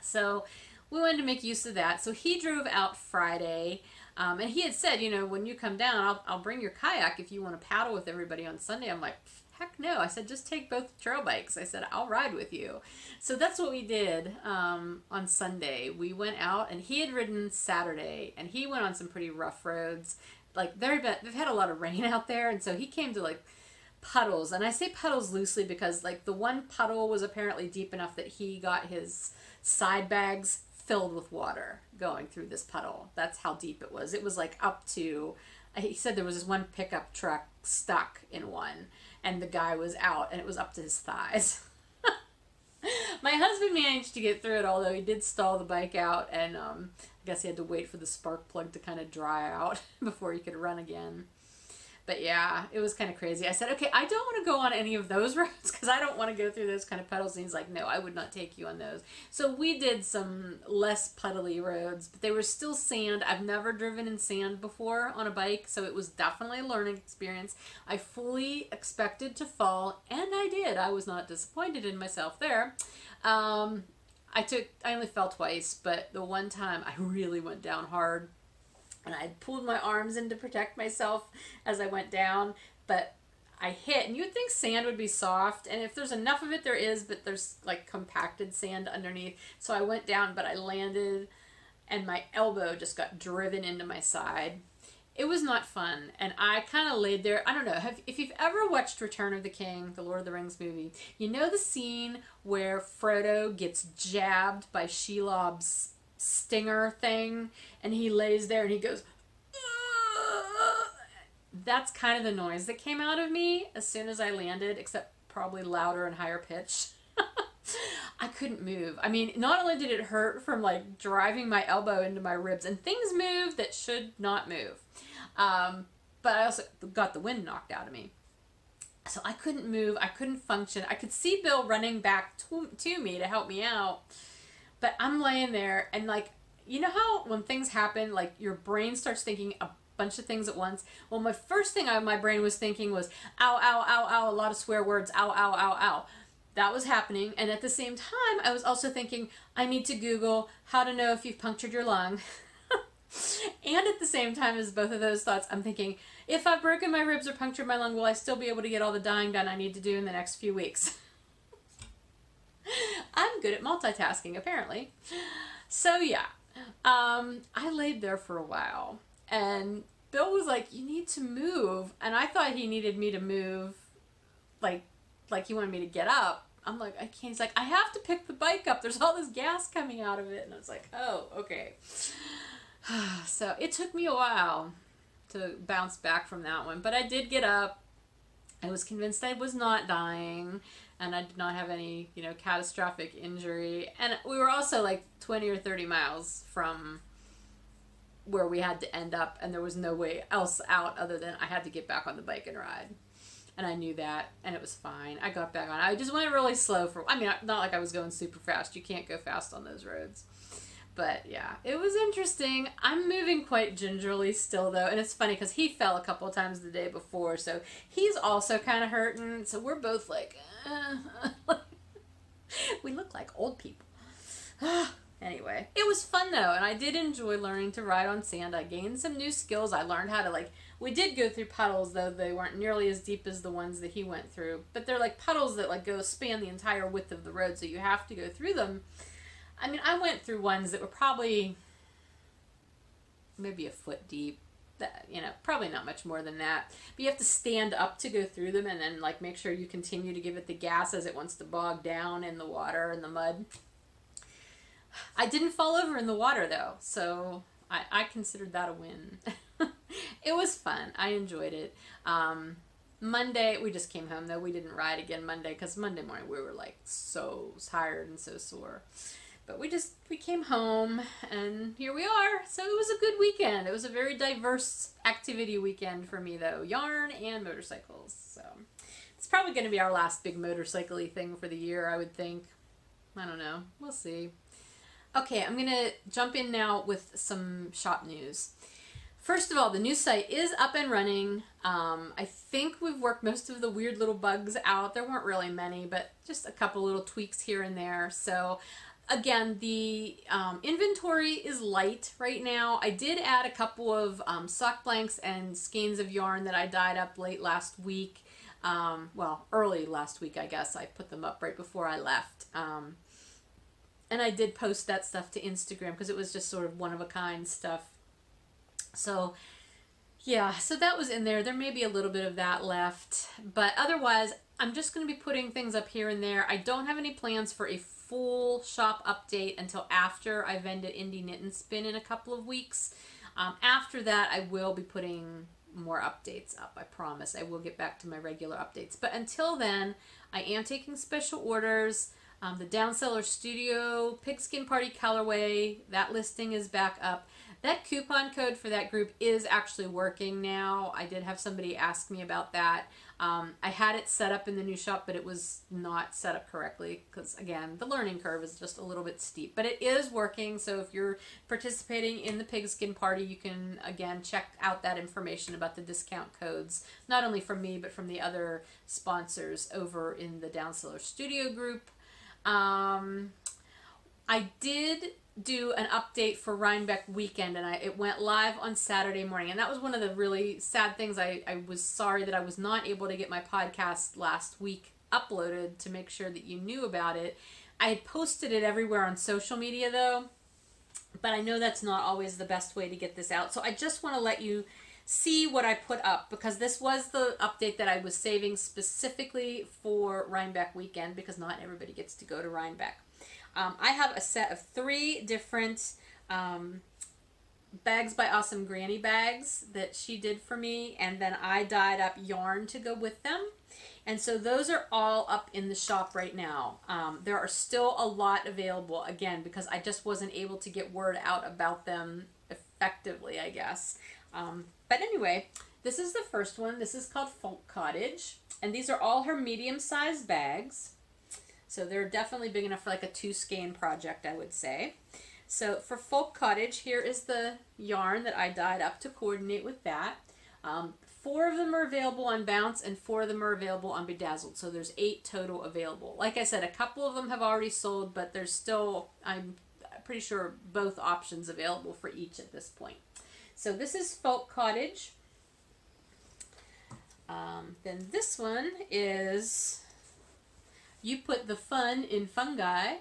So we wanted to make use of that. So he drove out Friday, and he had said, when you come down, I'll bring your kayak if you want to paddle with everybody on Sunday. I'm like, heck no. I said, just take both trail bikes. I said, I'll ride with you. So that's what we did on Sunday. We went out, and he had ridden Saturday, and he went on some pretty rough roads. Like, they've had a lot of rain out there, and so he came to, like, puddles. And I say puddles loosely because, like, the one puddle was apparently deep enough that he got his side bags filled with water going through this puddle. That's how deep it was. It was, like, up to, he said there was this one pickup truck stuck in one, and the guy was out, and it was up to his thighs. My husband managed to get through it, although he did stall the bike out, and I guess he had to wait for the spark plug to kind of dry out before he could run again. But yeah, it was kind of crazy. I said, okay, I don't want to go on any of those roads because I don't want to go through those kind of puddles. And he's like, no, I would not take you on those. So we did some less puddly roads, but they were still sand. I've never driven in sand before on a bike, so it was definitely a learning experience. I fully expected to fall, and I did. I was not disappointed in myself there. I only fell twice, but the one time I really went down hard. And I pulled my arms in to protect myself as I went down, but I hit, and you'd think sand would be soft, and if there's enough of it, there is, but there's like compacted sand underneath. So I went down, but I landed, and my elbow just got driven into my side. It was not fun, and I kind of laid there. I don't know, if you've ever watched Return of the King, the Lord of the Rings movie, you know the scene where Frodo gets jabbed by Shelob's stinger thing, and he lays there and he goes, ugh! That's kind of the noise that came out of me as soon as I landed, except probably louder and higher pitched. I couldn't move. I mean, not only did it hurt from like driving my elbow into my ribs, and things moved that should not move, but I also got the wind knocked out of me. So I couldn't move. I couldn't function. I could see Bill running back to me to help me out. But I'm laying there, and like, you know how when things happen, like your brain starts thinking a bunch of things at once? Well, my first thing my brain was thinking was, ow, ow, ow, ow, a lot of swear words, ow, ow, ow, ow. That was happening, and at the same time, I was also thinking, I need to Google how to know if you've punctured your lung. And at the same time as both of those thoughts, I'm thinking, if I've broken my ribs or punctured my lung, will I still be able to get all the dying done I need to do in the next few weeks? I'm good at multitasking, apparently. So yeah, I laid there for a while, and Bill was like, you need to move, and I thought he needed me to move, like he wanted me to get up. I'm like, I can't. He's like, I have to pick the bike up. There's all this gas coming out of it, and I was like, oh, okay. So it took me a while to bounce back from that one, but I did get up. I was convinced I was not dying, and I did not have any, catastrophic injury. And we were also like 20 or 30 miles from where we had to end up, and there was no way else out other than I had to get back on the bike and ride. And I knew that, and it was fine. I got back on. I just went really slow I mean, not like I was going super fast. You can't go fast on those roads. But yeah, it was interesting. I'm moving quite gingerly still, though. And it's funny because he fell a couple of times the day before. So he's also kind of hurting. So we're both like, we look like old people. Anyway, it was fun, though. And I did enjoy learning to ride on sand. I gained some new skills. I learned how to, we did go through puddles, though they weren't nearly as deep as the ones that he went through. But they're like puddles that, go span the entire width of the road. So you have to go through them. I mean, I went through ones that were probably maybe a foot deep. Probably not much more than that. But you have to stand up to go through them and then, make sure you continue to give it the gas as it wants to bog down in the water and the mud. I didn't fall over in the water, though, so I considered that a win. It was fun. I enjoyed it. Monday, we just came home, though. We didn't ride again Monday because Monday morning we were, so tired and so sore. But we came home, and here we are. So it was a good weekend. It was a very diverse activity weekend for me, though. Yarn and motorcycles. So it's probably going to be our last big motorcycle-y thing for the year, I would think. I don't know. We'll see. Okay, I'm going to jump in now with some shop news. First of all, the new site is up and running. I think we've worked most of the weird little bugs out. There weren't really many, but just a couple little tweaks here and there. So again, the inventory is light right now. I did add a couple of sock blanks and skeins of yarn that I dyed up late last week. Well, early last week, I guess. I put them up right before I left. And I did post that stuff to Instagram because it was just sort of one-of-a-kind stuff. So, yeah, so that was in there. There may be a little bit of that left. But otherwise, I'm just going to be putting things up here and there. I don't have any plans for a full shop update until after I vended Indie Knit and Spin in a couple of weeks. After that, I will be putting more updates up. I promise. I will get back to my regular updates. But until then, I am taking special orders. The Downseller Studio Pigskin Party colorway, that listing is back up. That coupon code for that group is actually working now. I did have somebody ask me about that. I had it set up in the new shop, but it was not set up correctly because, again, the learning curve is just a little bit steep. But it is working, so if you're participating in the Pigskin Party, you can, again, check out that information about the discount codes, not only from me, but from the other sponsors over in the Downseller Studio group. I did do an update for Rhinebeck weekend, and it went live on Saturday morning, and that was one of the really sad things. I was sorry that I was not able to get my podcast last week uploaded to make sure that you knew about it. I had posted it everywhere on social media, though, but I know that's not always the best way to get this out, so I just want to let you see what I put up, because this was the update that I was saving specifically for Rhinebeck weekend, because not everybody gets to go to Rhinebeck. I have a set of 3 different Bags by Awesome Granny bags that she did for me, and then I dyed up yarn to go with them. And so those are all up in the shop right now. There are still a lot available, again, because I just wasn't able to get word out about them effectively, I guess. But anyway, this is the first one. This is called Folk Cottage, and these are all her medium-sized bags. So they're definitely big enough for like a 2-skein project, I would say. So for Folk Cottage, here is the yarn that I dyed up to coordinate with that. 4 of them are available on Bounce, and 4 of them are available on Bedazzled. So there's 8 total available. Like I said, a couple of them have already sold, but there's still, I'm pretty sure, both options available for each at this point. So this is Folk Cottage. Then this one is You Put the Fun in Fungi.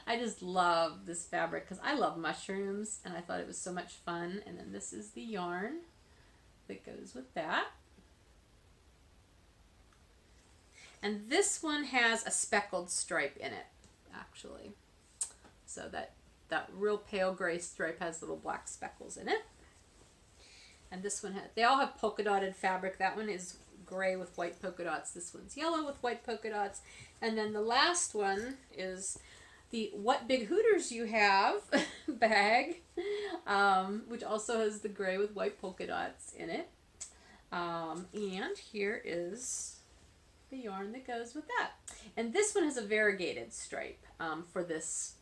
I just love this fabric because I love mushrooms, and I thought it was so much fun. And then this is the yarn that goes with that. And this one has a speckled stripe in it, actually. So that real pale gray stripe has little black speckles in it. And this one they all have polka dotted fabric. That one is gray with white polka dots. This one's yellow with white polka dots. And then the last one is the What Big Hooters You Have bag, which also has the gray with white polka dots in it. And here is the yarn that goes with that. And this one has a variegated stripe for this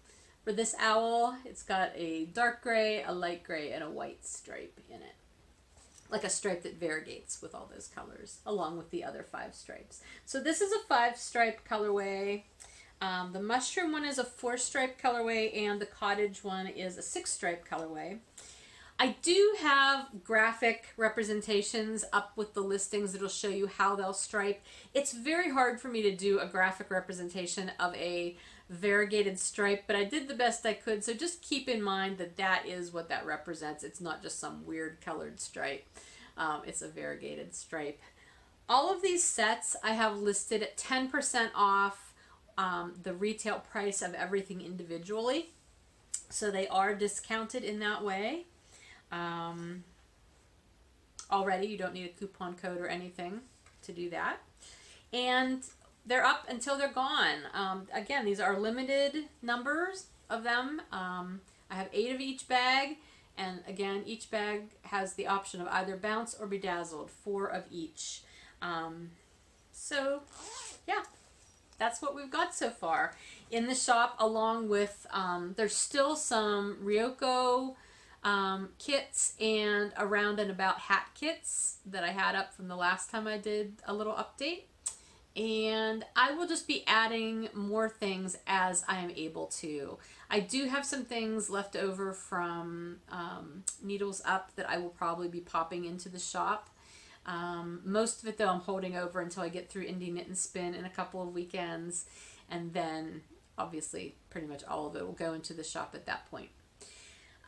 owl. It's got a dark gray, a light gray, and a white stripe in it. Like a stripe that variegates with all those colors, along with the other 5 stripes. So this is a 5-stripe colorway. The mushroom one is a 4-stripe colorway, and the cottage one is a 6-stripe colorway. I do have graphic representations up with the listings that'll show you how they'll stripe. It's very hard for me to do a graphic representation of a variegated stripe, but I did the best I could, so just keep in mind that that is what that represents. It's not just some weird colored stripe. It's a variegated stripe. All of these sets I have listed at 10% off the retail price of everything individually, so they are discounted in that way. Already, you don't need a coupon code or anything to do that, and they're up until they're gone. Again, these are limited numbers of them. I have 8 of each bag, and again, each bag has the option of either bounce or bedazzled, 4 of each. So yeah, that's what we've got so far in the shop, along with there's still some Ryoko kits and around and about hat kits that I had up from the last time I did a little update. And I will just be adding more things as I am able to. I do have some things left over from Needles Up that I will probably be popping into the shop. Most of it, though, I'm holding over until I get through Indie Knit and Spin in a couple of weekends. And then, obviously, pretty much all of it will go into the shop at that point.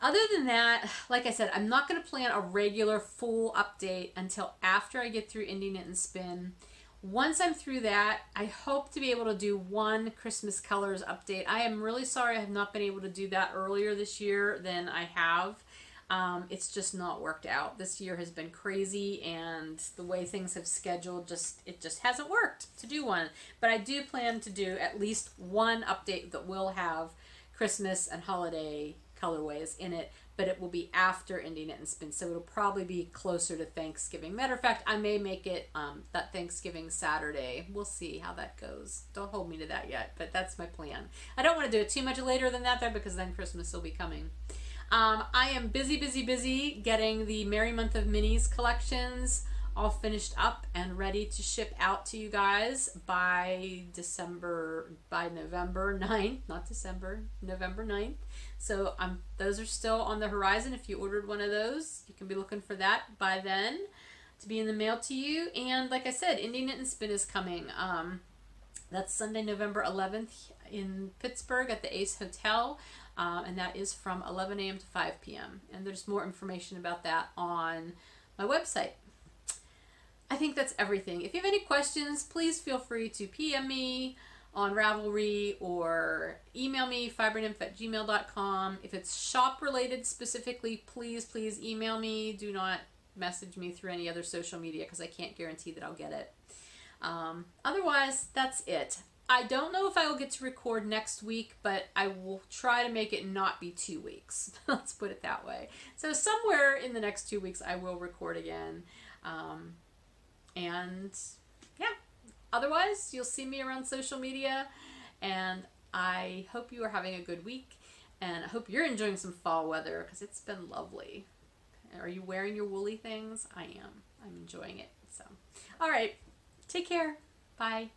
Other than that, like I said, I'm not going to plan a regular full update until after I get through Indie Knit and Spin. Once I'm through that, I hope to be able to do one Christmas colors update. I am really sorry I have not been able to do that earlier this year than I have. It's just not worked out. This year has been crazy, and the way things have scheduled, it just hasn't worked to do one. But I do plan to do at least one update that will have Christmas and holiday colorways in it, but it will be after Indie Knit and Spin, so it'll probably be closer to Thanksgiving. Matter of fact, I may make it that Thanksgiving Saturday. We'll see how that goes. Don't hold me to that yet, but that's my plan. I don't want to do it too much later than that, though, because then Christmas will be coming. I am busy getting the Merry Month of Minis collections all finished up and ready to ship out to you guys by November 9th, not December, November 9th. So those are still on the horizon. If you ordered one of those, you can be looking for that by then to be in the mail to you. And like I said, Indie Knit and Spin is coming. That's Sunday, November 11th in Pittsburgh at the Ace Hotel. And that is from 11 a.m. to 5 p.m. And there's more information about that on my website. I think that's everything. If you have any questions, please feel free to PM me on Ravelry or email me, fibernymph@gmail.com. If it's shop related specifically, please email me. Do not message me through any other social media because I can't guarantee that I'll get it. Otherwise, that's it. I don't know if I will get to record next week, but I will try to make it not be 2 weeks. Let's put it that way. So somewhere in the next 2 weeks, I will record again. And yeah, otherwise you'll see me around social media, and I hope you are having a good week, and I hope you're enjoying some fall weather because it's been lovely. Are you wearing your woolly things? I am. I'm enjoying it. So, all right, take care. Bye.